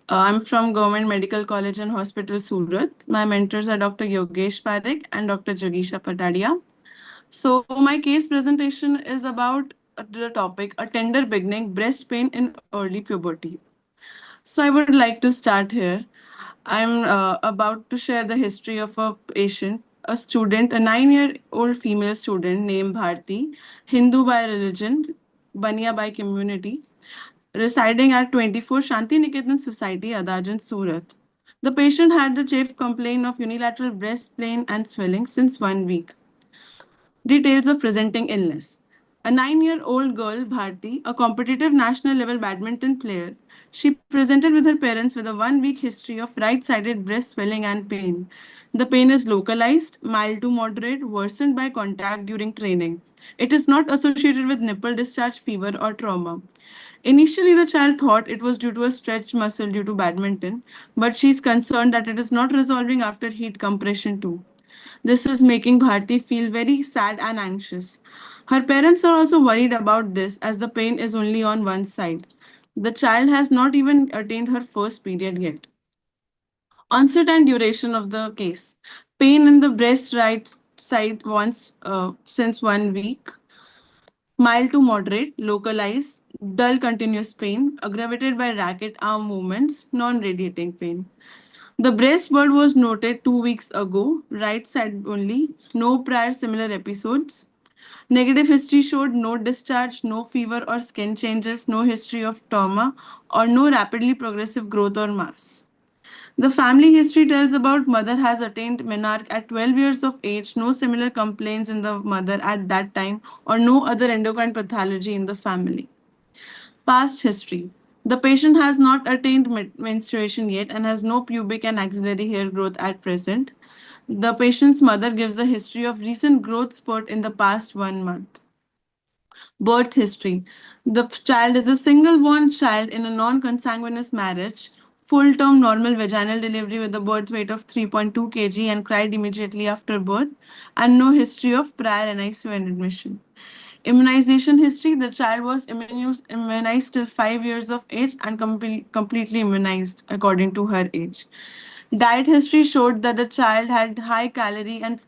I'm from Government Medical College and Hospital, Surat. My mentors are Dr. Yogesh Parekh and Dr. Jagisha Patadia. So my case presentation is about the topic, a tender beginning, breast pain in early puberty. So I would like to start here. I'm about to share the history of a patient, a student, a 9-year-old female student named Bharti, Hindu by religion, Bania by community, residing at 24 Shanti Niketan Society, Adajan, Surat. The patient had the chief complaint of unilateral breast pain and swelling since 1 week. Details of presenting illness. A 9-year-old girl, Bharti, a competitive national level badminton player, she presented with her parents with a 1 week history of right-sided breast swelling and pain. The pain is localized, mild to moderate, worsened by contact during training. It is not associated with nipple discharge, fever, or trauma. Initially, the child thought it was due to a stretched muscle due to badminton, but she is concerned that it is not resolving after heat compression too. This is making Bharti feel very sad and anxious. Her parents are also worried about this as the pain is only on one side. The child has not even attained her first period yet. Onset and duration of the case. Pain in the breast right side since 1 week. Mild to moderate, localized, dull continuous pain, aggravated by racket arm movements, non-radiating pain. The breast bud was noted 2 weeks ago, right side only, no prior similar episodes. Negative history showed no discharge, no fever or skin changes, no history of trauma, or no rapidly progressive growth or mass. The family history tells about mother has attained menarche at 12 years of age, no similar complaints in the mother at that time, or no other endocrine pathology in the family. Past history. The patient has not attained menstruation yet and has no pubic and axillary hair growth at present. The patient's mother gives a history of recent growth spurt in the past 1 month. Birth history. The child is a single born child in a non consanguineous marriage, full term normal vaginal delivery with a birth weight of 3.2 kg and cried immediately after birth, and no history of prior NICU admission. Immunization history. The child was immunized till 5 years of age and completely immunized according to her age. Diet history showed that the child had high calorie and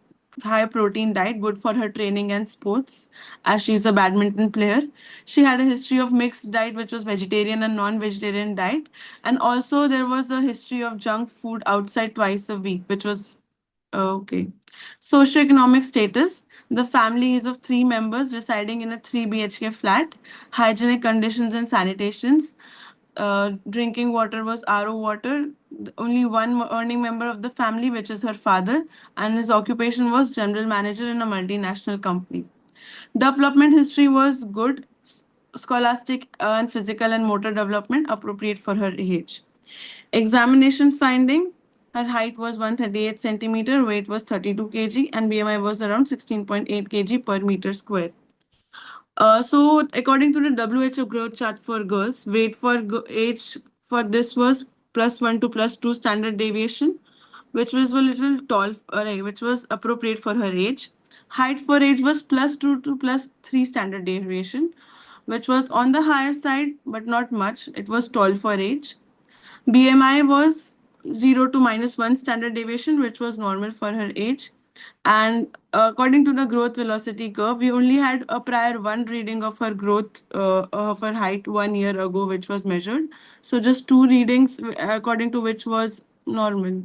high protein diet, good for her training and sports, as she's a badminton player. She had a history of mixed diet, which was vegetarian and non-vegetarian diet. And also there was a history of junk food outside twice a week, which was okay. Socioeconomic status. The family is of 3 members residing in a 3 BHK flat. Hygienic conditions and sanitations. Drinking water was RO water. Only one earning member of the family, which is her father, and his occupation was general manager in a multinational company. Development history was good, scholastic and physical and motor development appropriate for her age. Examination finding. Her height was 138 centimeter, weight was 32 kg, and BMI was around 16.8 kg per meter square. So according to the WHO growth chart for girls, weight for age for this was +1 to +2 standard deviation, which was a little tall, which was appropriate for her age. Height for age was +2 to +3 standard deviation, which was on the higher side, but not much. It was tall for age. BMI was 0 to -1 standard deviation, which was normal for her age. And according to the growth velocity curve, we only had a prior 1 reading of her growth of her height 1 year ago, which was measured. So just 2 readings according to which was normal.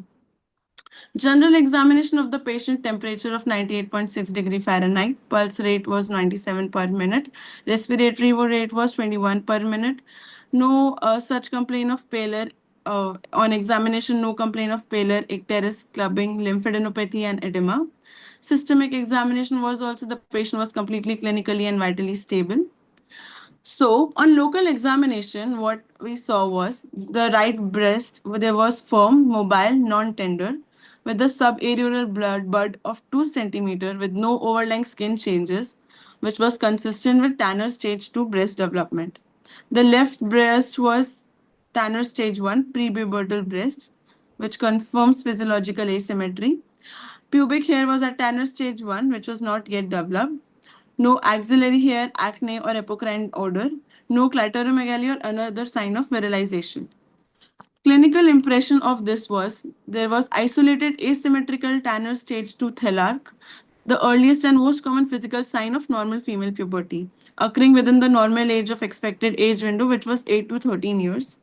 General examination of the patient, temperature of 98.6 degree Fahrenheit, pulse rate was 97 per minute, respiratory rate was 21 per minute. No such complaint of pallor. On examination, no complaint of pallor, icterus, clubbing, lymphadenopathy, and edema. Systemic examination was also the patient was completely clinically and vitally stable. So on local examination, what we saw was the right breast, there was firm, mobile, non-tender, with a subareolar blood bud of 2 centimeter with no overlying skin changes, which was consistent with Tanner stage 2 breast development. The left breast was Tanner stage 1 prepubertal breast, which confirms physiological asymmetry. Pubic hair was at Tanner stage 1, which was not yet developed. No axillary hair, acne, or apocrine odor. No clitoromegaly or another sign of virilization. Clinical impression of this was there was isolated asymmetrical Tanner stage 2 thelarche, the earliest and most common physical sign of normal female puberty, occurring within the normal age of expected age window, which was 8 to 13 years.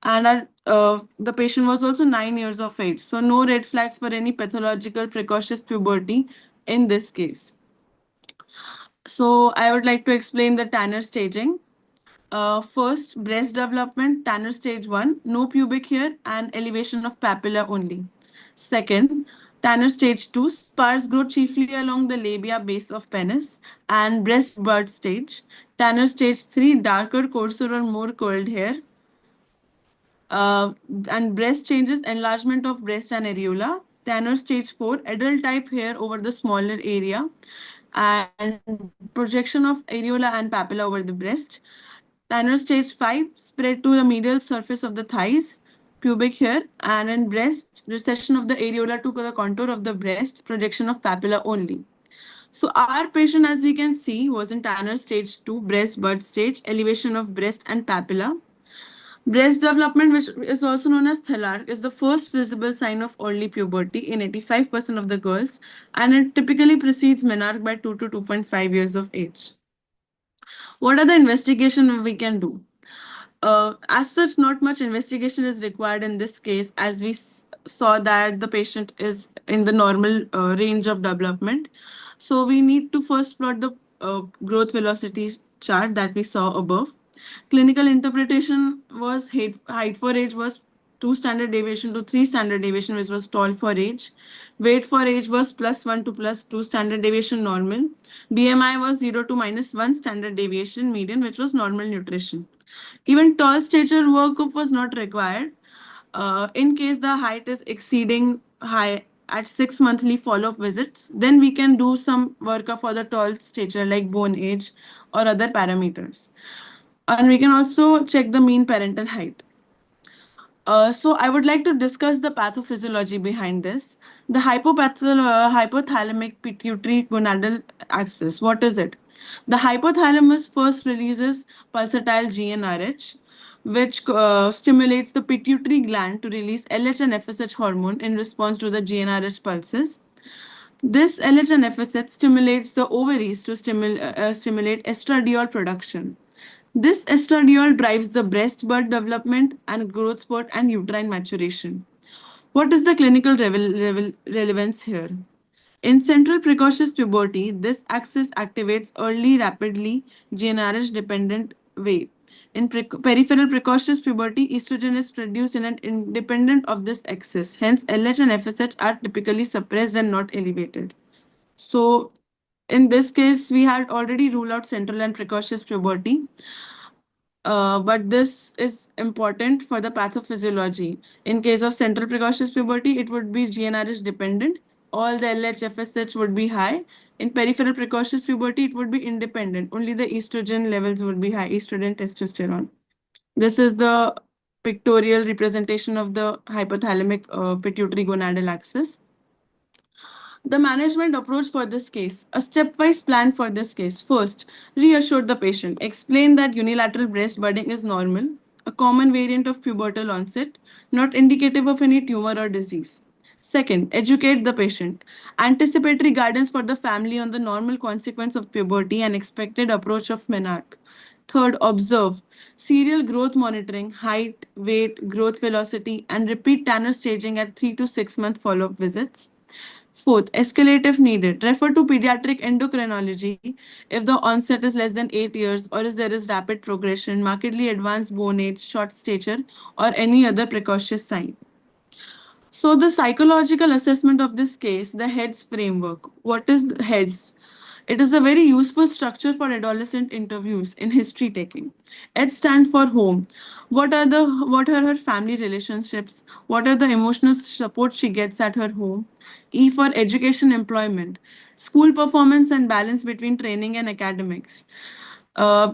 And the patient was also 9 years of age. So no red flags for any pathological precocious puberty in this case. So I would like to explain the Tanner staging. First, breast development, Tanner stage 1, no pubic hair and elevation of papilla only. Second, Tanner stage 2, sparse growth chiefly along the labia base of penis and breast bud stage. Tanner stage 3, darker, coarser or more curled hair. And breast changes, enlargement of breast and areola. Tanner stage 4, adult type hair over the smaller area and projection of areola and papilla over the breast. Tanner stage 5, spread to the medial surface of the thighs, pubic hair, and in breast, recession of the areola to the contour of the breast, projection of papilla only. So our patient, as we can see, was in Tanner stage 2, breast bud stage, elevation of breast and papilla. Breast development, which is also known as thelarche, is the first visible sign of early puberty in 85% of the girls, and it typically precedes menarche by 2 to 2.5 years of age. What are the investigation we can do? As such, not much investigation is required in this case, as we saw that the patient is in the normal range of development. So we need to first plot the growth velocity chart that we saw above. Clinical interpretation was height for age was 2 standard deviation to 3 standard deviation, which was tall for age. Weight for age was +1 to +2 standard deviation normal. BMI was 0 to -1 standard deviation median, which was normal nutrition. Even tall stature workup was not required. In case the height is exceeding high at 6 monthly follow-up visits, then we can do some workup for the tall stature like bone age or other parameters. And we can also check the mean parental height. So I would like to discuss the pathophysiology behind this. The hypothalamic pituitary gonadal axis. What is it? The hypothalamus first releases pulsatile GnRH, which stimulates the pituitary gland to release LH and FSH hormone in response to the GnRH pulses. This LH and FSH stimulates the ovaries to stimulate estradiol production. This estradiol drives the breast bud development and growth spurt and uterine maturation. What is the clinical relevance here? In central precocious puberty, this axis activates early, rapidly, GnRH dependent way. In peripheral precocious puberty, estrogen is produced in an independent of this axis. Hence, LH and FSH are typically suppressed and not elevated. So, in this case, we had already ruled out central and precocious puberty. But this is important for the pathophysiology. In case of central precocious puberty, it would be GnRH dependent. All the LH, FSH would be high. In peripheral precocious puberty, it would be independent. Only the estrogen levels would be high, estrogen, testosterone. This is the pictorial representation of the hypothalamic pituitary gonadal axis. The management approach for this case, a stepwise plan for this case. First, reassure the patient. Explain that unilateral breast budding is normal, a common variant of pubertal onset, not indicative of any tumor or disease. Second, educate the patient. Anticipatory guidance for the family on the normal consequence of puberty and expected approach of menarche. Third, observe. Serial growth monitoring, height, weight, growth velocity, and repeat Tanner staging at 3 to 6 month follow-up visits. Fourth, escalate if needed. Refer to pediatric endocrinology if the onset is less than 8 years or if there is rapid progression, markedly advanced bone age, short stature, or any other precocious sign. So the psychological assessment of this case, the HEADS framework. What is the HEADS? It is a very useful structure for adolescent interviews in history taking. H stands for home. What are her family relationships? What are the emotional support she gets at her home? E for education employment. School performance and balance between training and academics.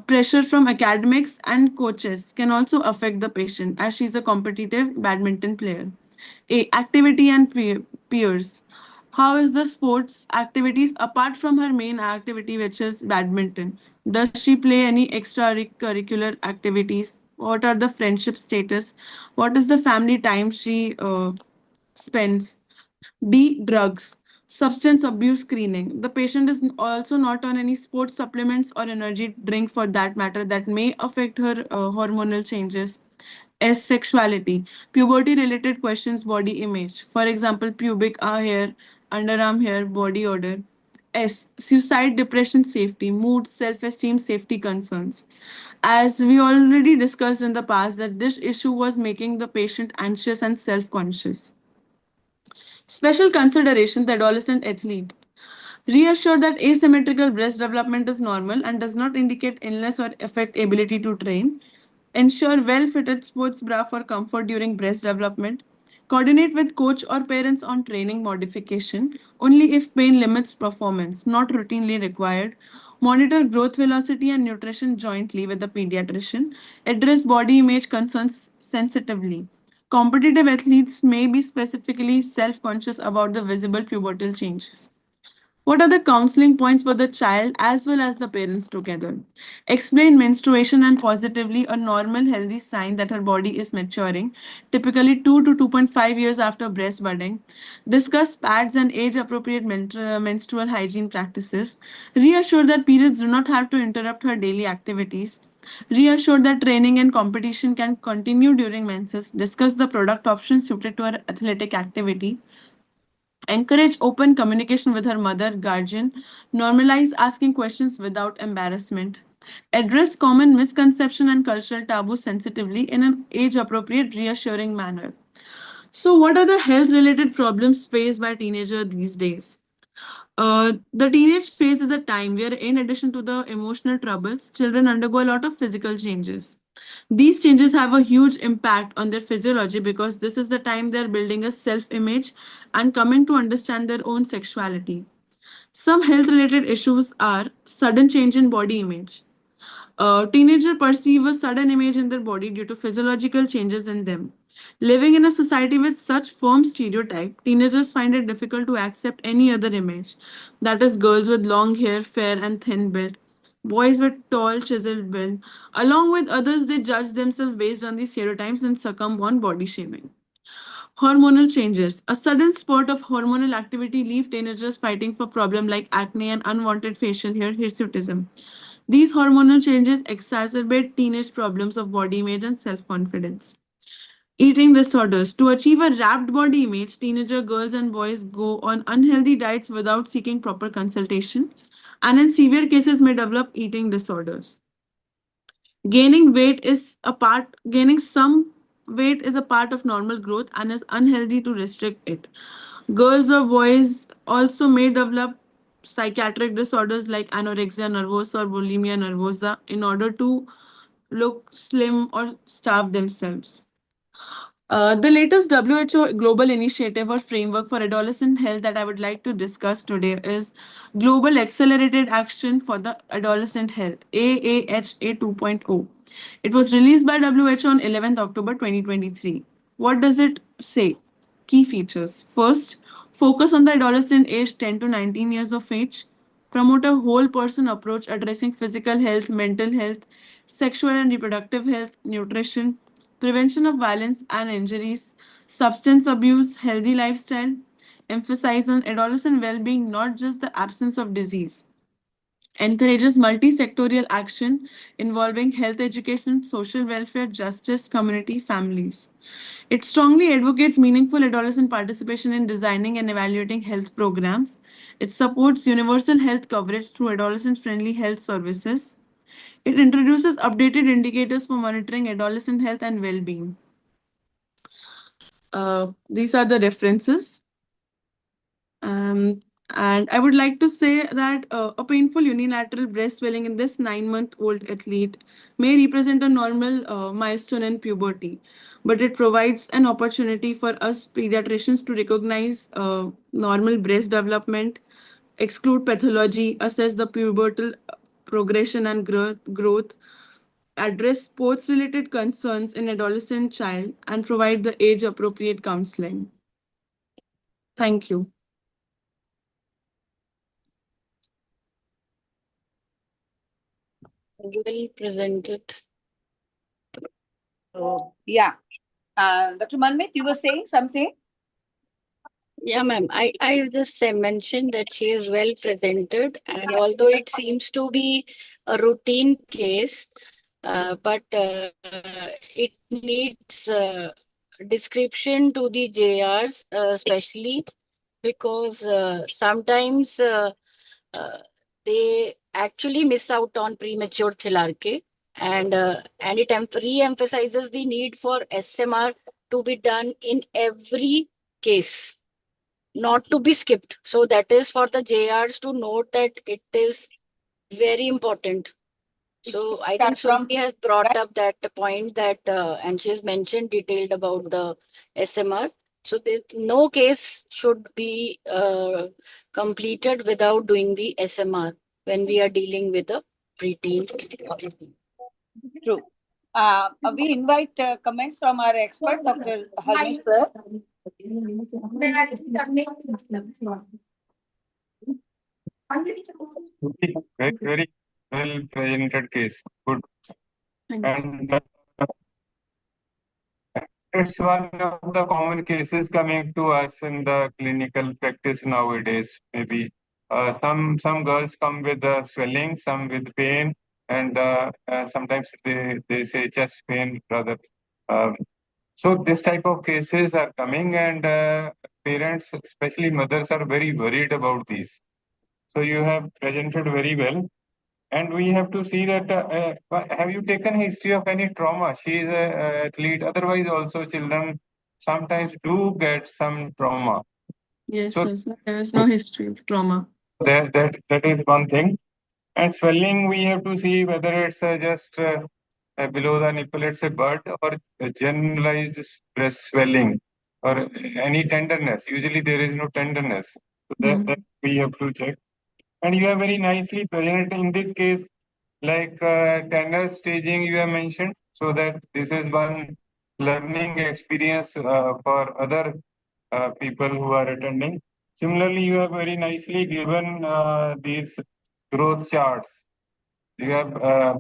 Pressure from academics and coaches can also affect the patient as she's a competitive badminton player. A, activity and peers. How is the sports activities apart from her main activity, which is badminton? Does she play any extracurricular activities? What are the friendship status? What is the family time she spends? D, drugs. Substance abuse screening. The patient is also not on any sports supplements or energy drink for that matter that may affect her hormonal changes. S, sexuality. Puberty related questions, body image. For example, pubic hair, underarm hair, body odor. S, suicide, depression, safety, mood, self-esteem, safety concerns. As we already discussed in the past, that this issue was making the patient anxious and self-conscious. Special consideration, the adolescent athlete. Reassure that asymmetrical breast development is normal and does not indicate illness or affect ability to train. Ensure well-fitted sports bra for comfort during breast development. Coordinate with coach or parents on training modification, only if pain limits performance, not routinely required. Monitor growth velocity and nutrition jointly with the pediatrician. Address body image concerns sensitively. Competitive athletes may be specifically self-conscious about the visible pubertal changes. What are the counseling points for the child as well as the parents together? Explain menstruation and positively a normal healthy sign that her body is maturing, typically 2 to 2.5 years after breast budding. Discuss pads and age-appropriate menstrual hygiene practices. Reassure that periods do not have to interrupt her daily activities. reassure that training and competition can continue during menses, discuss the product options suited to her athletic activity, encourage open communication with her mother, guardian, normalize asking questions without embarrassment, address common misconception and cultural taboos sensitively in an age-appropriate, reassuring manner. So, what are the health-related problems faced by teenagers these days? The teenage phase is a time where, in addition to the emotional troubles, children undergo a lot of physical changes. These changes have a huge impact on their physiology because this is the time they're building a self image and coming to understand their own sexuality. Some health related issues are sudden change in body image. Teenagers perceive a sudden image in their body due to physiological changes in them. Living in a society with such firm stereotype, teenagers find it difficult to accept any other image. That is, girls with long hair, fair and thin build, boys with tall, chiseled build. Along with others, they judge themselves based on these stereotypes and succumb on body shaming. Hormonal changes. A sudden spurt of hormonal activity leave teenagers fighting for problems like acne and unwanted facial hair hirsutism. These hormonal changes exacerbate teenage problems of body image and self-confidence. Eating disorders. To achieve a wrapped body image, teenager girls and boys go on unhealthy diets without seeking proper consultation, and in severe cases may develop eating disorders. Gaining some weight is a part of normal growth and is unhealthy to restrict it. Girls or boys also may develop psychiatric disorders like anorexia nervosa or bulimia nervosa in order to look slim or starve themselves. The latest WHO global initiative or framework for adolescent health that I would like to discuss today is Global Accelerated Action for the Adolescent Health, AAHA 2.0. It was released by WHO on 11th October 2023. What does it say? Key features. First, focus on the adolescent aged 10 to 19 years of age. Promote a whole person approach addressing physical health, mental health, sexual and reproductive health, nutrition, prevention of violence and injuries, substance abuse, healthy lifestyle, emphasize on adolescent well-being, not just the absence of disease. Encourages multi-sectorial action involving health education, social welfare, justice, community, families. It strongly advocates meaningful adolescent participation in designing and evaluating health programs. It supports universal health coverage through adolescent-friendly health services. It introduces updated indicators for monitoring adolescent health and well-being. These are the references. And I would like to say that a painful unilateral breast swelling in this 9-month-old athlete may represent a normal milestone in puberty, but it provides an opportunity for us pediatricians to recognize normal breast development, exclude pathology, assess the pubertal progression and growth, address sports-related concerns in adolescent child, and provide the age-appropriate counseling. Thank you. Well presented. Yeah. Dr. Manmeet, you were saying something? Yeah, ma'am. I just mentioned that she is well presented, and although it seems to be a routine case, but it needs description to the JRs, especially because sometimes they actually miss out on premature thelarche, and it re-emphasizes the need for SMR to be done in every case, not to be skipped. So that is for the JRs to note that it is very important. So I think Sulpi has brought up that point that, and she's mentioned detailed about the SMR. So no case should be completed without doing the SMR when we are dealing with a preteen. True. We invite comments from our expert, Dr. Harmesh sir. Very, very well presented case. Good. And it's one of the common cases coming to us in the clinical practice nowadays. Maybe some girls come with swelling, some with pain, and sometimes they say chest pain rather. Um, so this type of cases are coming, and parents, especially mothers, are very worried about these. So you have presented very well. And we have to see that, have you taken history of any trauma? She is a athlete. Otherwise, also children sometimes do get some trauma. Yes, So sir. There is no history of trauma. that is one thing. And swelling, we have to see whether it's just below the nipple, it's a bud, or a generalized breast swelling, or any tenderness. Usually there is no tenderness. So that we have to check. And you have very nicely presented in this case, like Tanner staging you have mentioned, so that this is one learning experience for other people who are attending. Similarly, you have very nicely given these growth charts. You have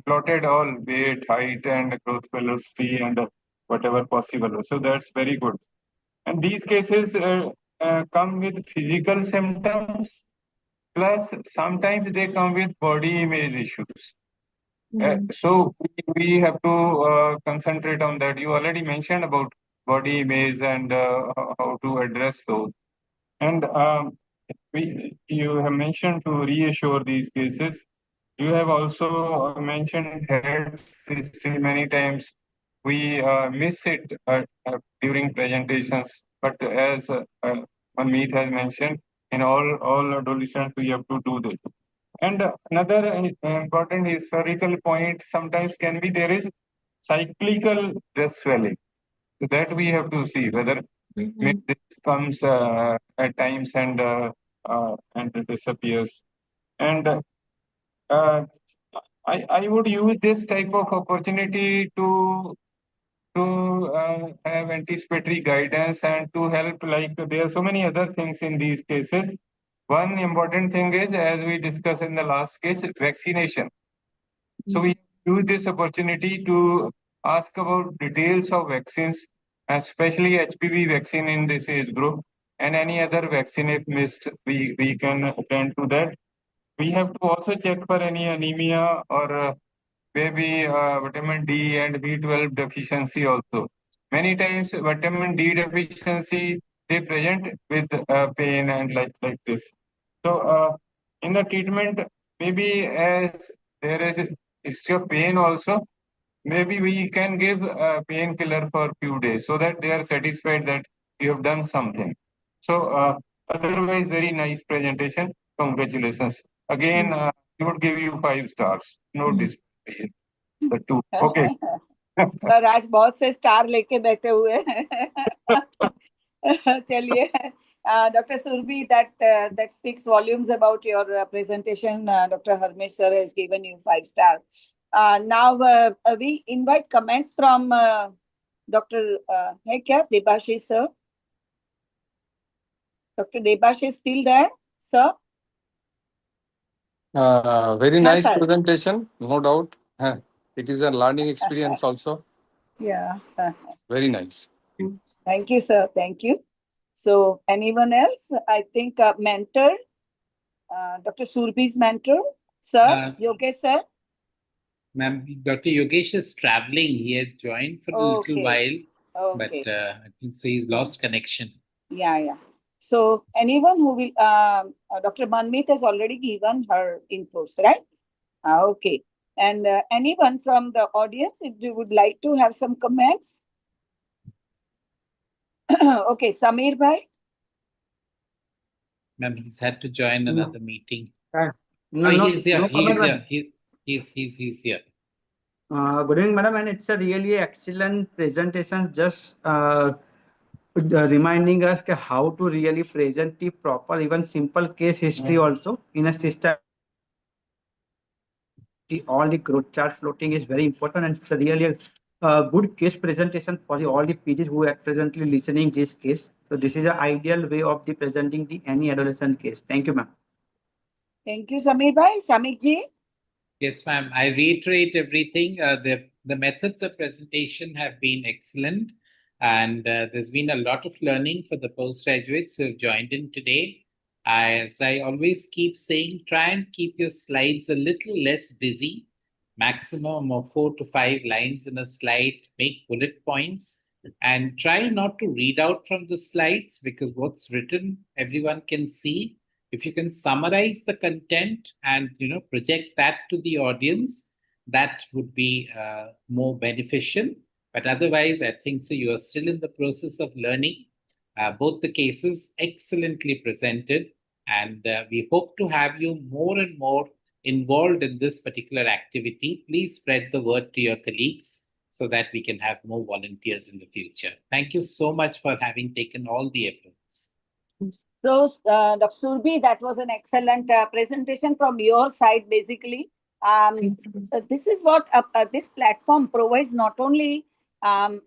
plotted all weight, height, and growth velocity, and whatever possible. So that's very good. And these cases come with physical symptoms, plus sometimes they come with body image issues. So we have to concentrate on that. You already mentioned about body image and how to address those. And you have mentioned to reassure these cases. You have also mentioned head history many times. We miss it during presentations, but as Manmeet has mentioned, in all adolescents we have to do this. And another important historical point sometimes can be there is cyclical breast swelling. So that we have to see whether this comes at times and it disappears. And I would use this type of opportunity to have anticipatory guidance and to help. Like there are so many other things in these cases. One important thing is, as we discussed in the last case, vaccination. So we use this opportunity to ask about details of vaccines, especially HPV vaccine in this age group, and any other vaccine if missed, we can attend to that. We have to also check for any anemia or maybe vitamin D and B12 deficiency also. Many times vitamin D deficiency, they present with pain and like this. So in the treatment, maybe as there is a history of pain also, maybe we can give a painkiller for a few days so that they are satisfied that you have done something. So otherwise, very nice presentation. Congratulations. Again, I would give you 5 stars. No display. The 2. Okay. Sir आज बहुत से star लेके बैठे हुए हैं चलिए Dr. Surbi, that speaks volumes about your presentation. Dr. Harmesh sir has given you 5 stars. Now we invite comments from Dr. Hai kya Debashish sir? Dr. Debashish is still there, sir? Very Yes, nice sir. presentation, no doubt. It is a learning experience also. Yeah. Very nice. Thank you, sir. Thank you. So, anyone else? I think mentor, Dr. Surbi's mentor, sir, Yogesh sir. Ma'am, Dr. Yogesh is traveling. He had joined for a little while, but I think so he's lost connection. Yeah. So, anyone who will, Dr. Manmeet has already given her inputs, right? Okay. And anyone from the audience, if you would like to have some comments? Okay, Samir bhai. Ma'am, he's had to join another meeting. He's here. He's here. Good evening, madam, and it's a really excellent presentation. Just reminding us how to really present the proper, even simple case history also in a system. All the growth chart floating is very important, and it's a really good case presentation for all the PGs who are presently listening this case. So this is an ideal way of the presenting the any adolescent case. Thank you, ma'am. Thank you, Samir bhai. Shamik ji. Yes, ma'am. I reiterate everything. The methods of presentation have been excellent, and there's been a lot of learning for the postgraduates who have joined in today. As I always keep saying, try and keep your slides a little less busy, maximum of 4 to 5 lines in a slide, make bullet points, and try not to read out from the slides because what's written, everyone can see. If you can summarize the content and project that to the audience, that would be more beneficial. But otherwise, I think so. You are still in the process of learning. Both the cases excellently presented, and we hope to have you more and more involved in this particular activity. Please spread the word to your colleagues so that we can have more volunteers in the future. Thank you so much for having taken all the efforts. So, Dr. Surbhi, that was an excellent presentation from your side, basically. This is what this platform provides, not only what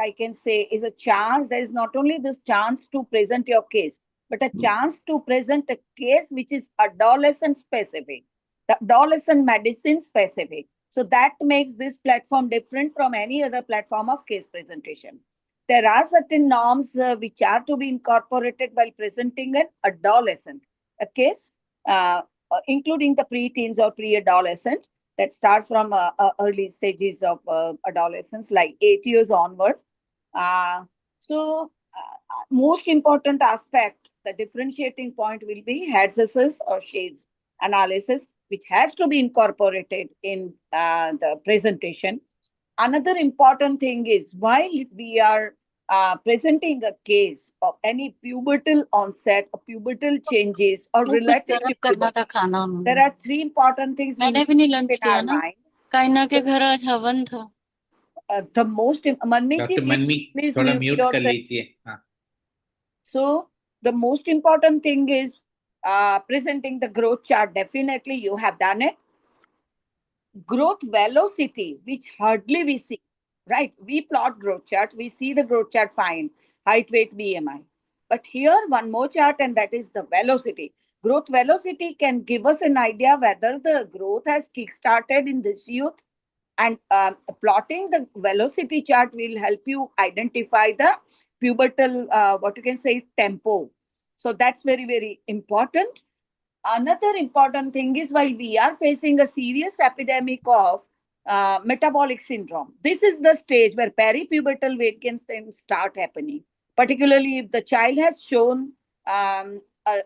I can say is a chance. There is not only this chance to present your case, but a chance to present a case which is adolescent specific, the adolescent medicine specific. So that makes this platform different from any other platform of case presentation. There are certain norms which are to be incorporated while presenting an adolescent, a case, including the preteens or pre-adolescent that starts from early stages of adolescence, like 8 years onwards. Most important aspect, the differentiating point will be Hadza's or shades analysis, which has to be incorporated in the presentation. Another important thing is, while we are presenting a case of any pubertal onset or pubertal changes or related to puberty, there are 3 important things we need to keep in our mind. The most, Manmeet ji, Dr. Manmeet, please thoda mute mute kar yourself. lijiye. हाँ. So the most important thing is presenting the growth chart. Definitely you have done it. Growth velocity, which hardly we see, right? We plot growth chart, we see the growth chart fine, height, weight, BMI. But here one more chart, and that is the velocity. Growth velocity can give us an idea whether the growth has kick-started in this youth, and plotting the velocity chart will help you identify the pubertal, what you can say, tempo. So that's very, very important. Another important thing is, while we are facing a serious epidemic of metabolic syndrome, this is the stage where peripubertal weight gains can start happening, particularly if the child has shown a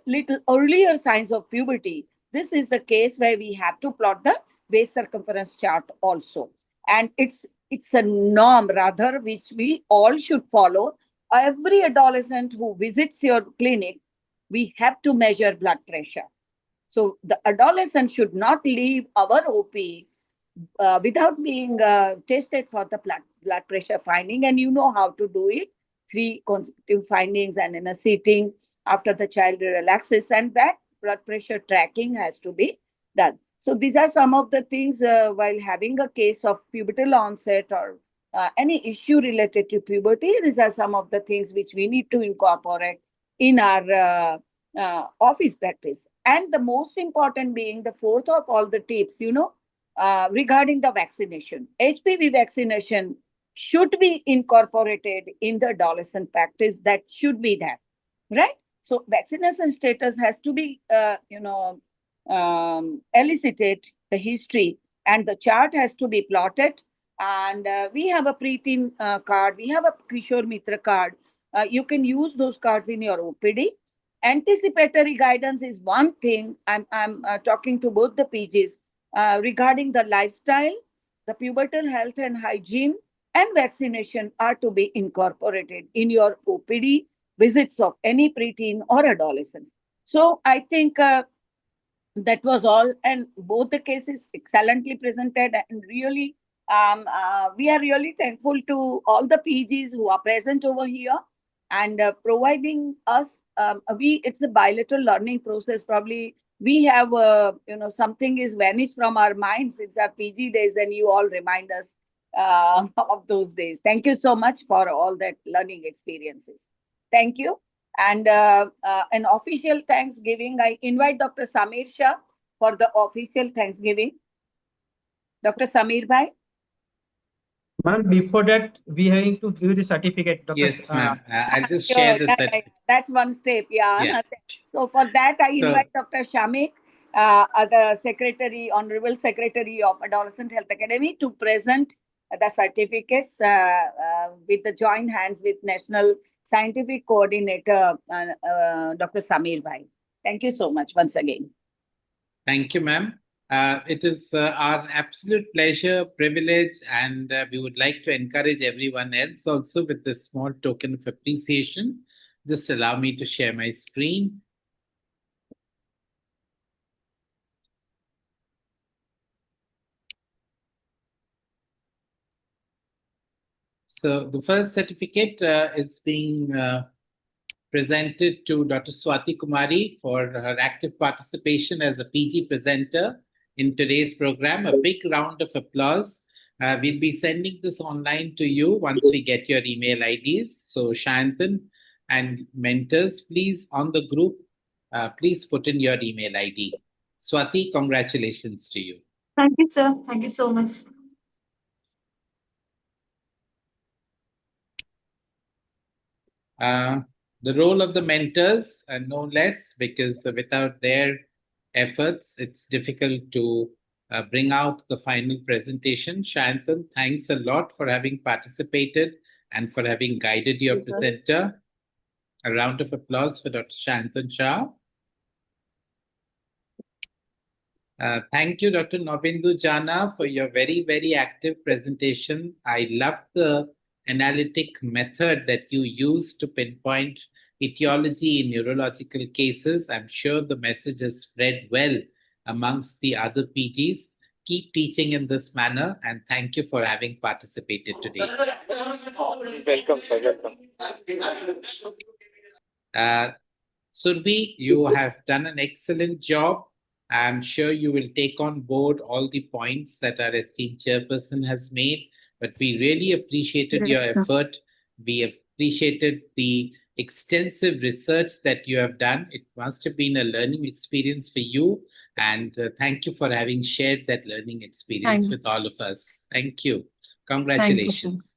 little earlier signs of puberty. This is the case where we have to plot the waist circumference chart also. And it's a norm, rather, which we all should follow. Every adolescent who visits your clinic, we have to measure blood pressure. So the adolescent should not leave our OP without being tested for the blood pressure finding. And you know how to do it. 3 consecutive findings and in a sitting after the child relaxes, and that blood pressure tracking has to be done. So these are some of the things while having a case of pubertal onset or any issue related to puberty. These are some of the things which we need to incorporate in our office practice. And the most important being the 4th of all the tips, regarding the vaccination. HPV vaccination should be incorporated in the adolescent practice. That should be there, right? So vaccination status has to be, elicited, the history, and the chart has to be plotted. And we have a preteen card, we have a Kishore Mitra card. You can use those cards in your OPD. Anticipatory guidance is one thing. I'm talking to both the PGs regarding the lifestyle, the pubertal health and hygiene, and vaccination are to be incorporated in your OPD visits of any preteen or adolescents. So I think that was all, and both the cases excellently presented, and really we are really thankful to all the PGs who are present over here and providing us. It's a bilateral learning process. Probably we have something is vanished from our minds. It's our PG days, and you all remind us of those days. Thank you so much for all that learning experiences. Thank you. And an official Thanksgiving, I invite Dr. Samir Shah for the official Thanksgiving. Dr. Samir Bhai. Ma'am, before that, we having to give the certificate. Dr. Yes, ma'am. I'll just Sure, share the yeah, certificate. that's one step. Yeah. Yeah. So for that, I So- invite Dr. Shamik, the Secretary, Honorable Secretary of Adolescent Health Academy, to present the certificates with the joint hands with National Scientific Coordinator, Dr. Samir Bhai. Thank you so much once again. Thank you, ma'am. It is our absolute pleasure, privilege, and we would like to encourage everyone else also with this small token of appreciation. Just allow me to share my screen. So the first certificate is being presented to Dr. Swati Kumari for her active participation as a PG presenter in today's program. A big round of applause. We'll be sending this online to you once we get your email IDs. So Shantan and mentors, please on the group, please put in your email ID. Swati, congratulations to you. Thank you, sir. Thank you so much. The role of the mentors, no less, because without their efforts, it's difficult to bring out the final presentation. Shantan, thanks a lot for having participated and for having guided your Yes, sir. presenter. A round of applause for Dr. Shantan Shah. Thank you, Dr. Nobindu Jana, for your very, very active presentation. I love the analytic method that you use to pinpoint etiology in neurological cases. I'm sure the message has spread well amongst the other PGs. Keep teaching in this manner, and thank you for having participated today. Welcome, sir. Welcome. Surbhi, you have done an excellent job. I'm sure you will take on board all the points that our esteemed chairperson has made, but we really appreciated your Yes, sir. effort. We appreciated the extensive research that you have done. It must have been a learning experience for you, and thank you for having shared that learning experience Thank with all of us. Thank you. Thank you, sir. Congratulations.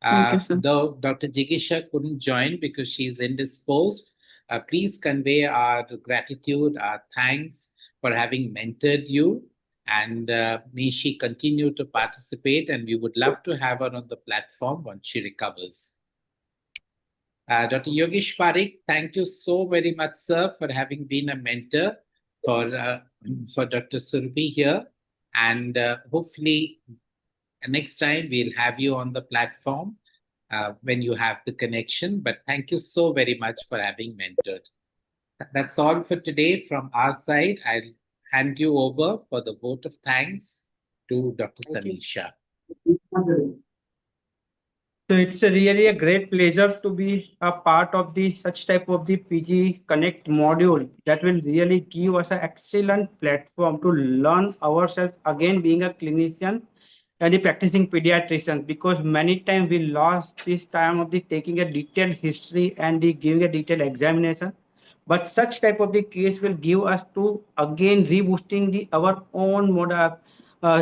Thank you, sir. Though Dr. Jigisha couldn't join because she's indisposed, please convey our gratitude, our thanks for having mentored you, and may she continue to participate, and we would love to have her on the platform once she recovers. Dr. Yogesh Parekh, thank you so very much, sir, for having been a mentor for Dr. Surbhi here, and hopefully next time we'll have you on the platform when you have the connection. But thank you so very much for having mentored. That's all for today from our side. I'll hand you over for the vote of thanks to Dr. Samir Shah. So it's really a great pleasure to be a part of the such type of the PG Connect module that will really give us an excellent platform to learn ourselves again being a clinician and the practicing pediatrician, because many times we lost this time of the taking a detailed history and the giving a detailed examination. But such type of the case will give us to again reboosting the our own model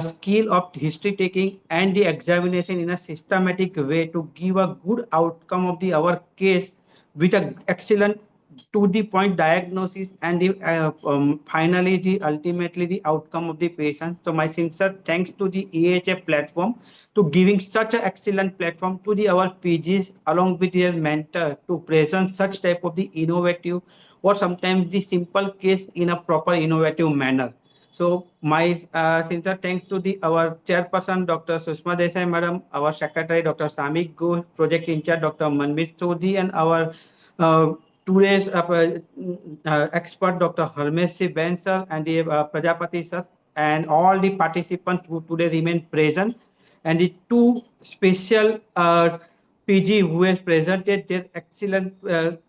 skill of history taking and the examination in a systematic way to give a good outcome of the our case with an excellent to the point diagnosis and the finally the ultimately the outcome of the patient. So my sincere thanks to the EHF platform to giving such an excellent platform to the our PGs along with their mentor to present such type of the innovative or sometimes the simple case in a proper innovative manner. So my sincere thanks to the our chairperson Dr. Sushma Desai Madam, our secretary Dr. Samik Go, project in charge Dr. Manmeet Sodhi, and our today's expert Dr. Harmesh Ben sir and the Prajapati sir and all the participants who today remain present, and the two special PG who has presented their excellent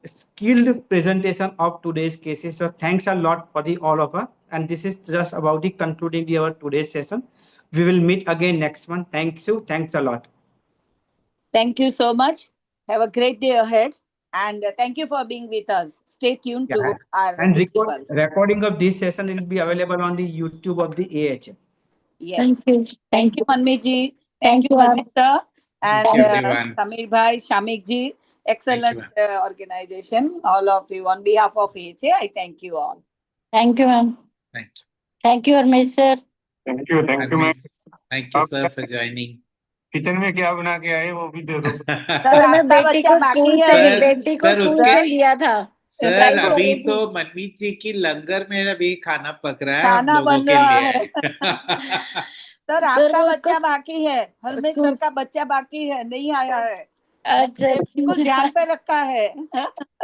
skilled presentation of today's cases. So thanks a lot for the all of us. And this is just about the concluding our today's session. We will meet again next month. Thank you. Thanks a lot. Thank you so much. Have a great day ahead. And thank you for being with us. Stay tuned to our and principals. recording of this session will be available on the YouTube of the AHM. Yes. Thank you. Thank you, Manmeet ji. Thank you, Harmeet sir. And Thank you, everyone. Samir Bhai, Shamik ji, excellent ma'am. organization. All of you, on behalf of AHA, I thank you all. Thank you, ma'am. Thank you. Thank you, Harmesh sir. Thank you, And ma'am. miss, thank you, sir, for joining. Kitchen में क्या बना के आए वो भी दे दो। Sir मैं आपका बेटी बच्चा को बाकी स्कूल है से सर, बेटी को सर, स्कूल उसके- से लिया था। सर ड्राइव कर अभी रही थी। तो मनमीत जी की लंगर में अभी खाना पक रहा है, हम खाना लोगों बन के रहा लिए। सर सर, आपका वो उसको बच्चा बाकी है, हरमेश सर स्कूल- का बच्चा बाकी है, नहीं आया है। अच्छा मैंने बिल्कुल ध्यान पे रखा है।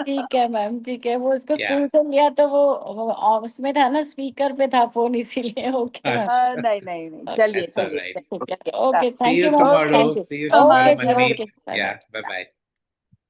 ठीक है मैम, ठीक है। वो उसको क्या? स्कूल से लिया तो वो उसमें था ना, स्पीकर पे था फोन, इसीलिए। Okay ma'am. नहीं नहीं नहीं, चलिए That's all चलिए right. चलिए। Okay, See thank you you ma'am, tomorrow. Thank you. See you so tomorrow, much. Okay जी, Manmeet. Okay, Yeah, bye bye.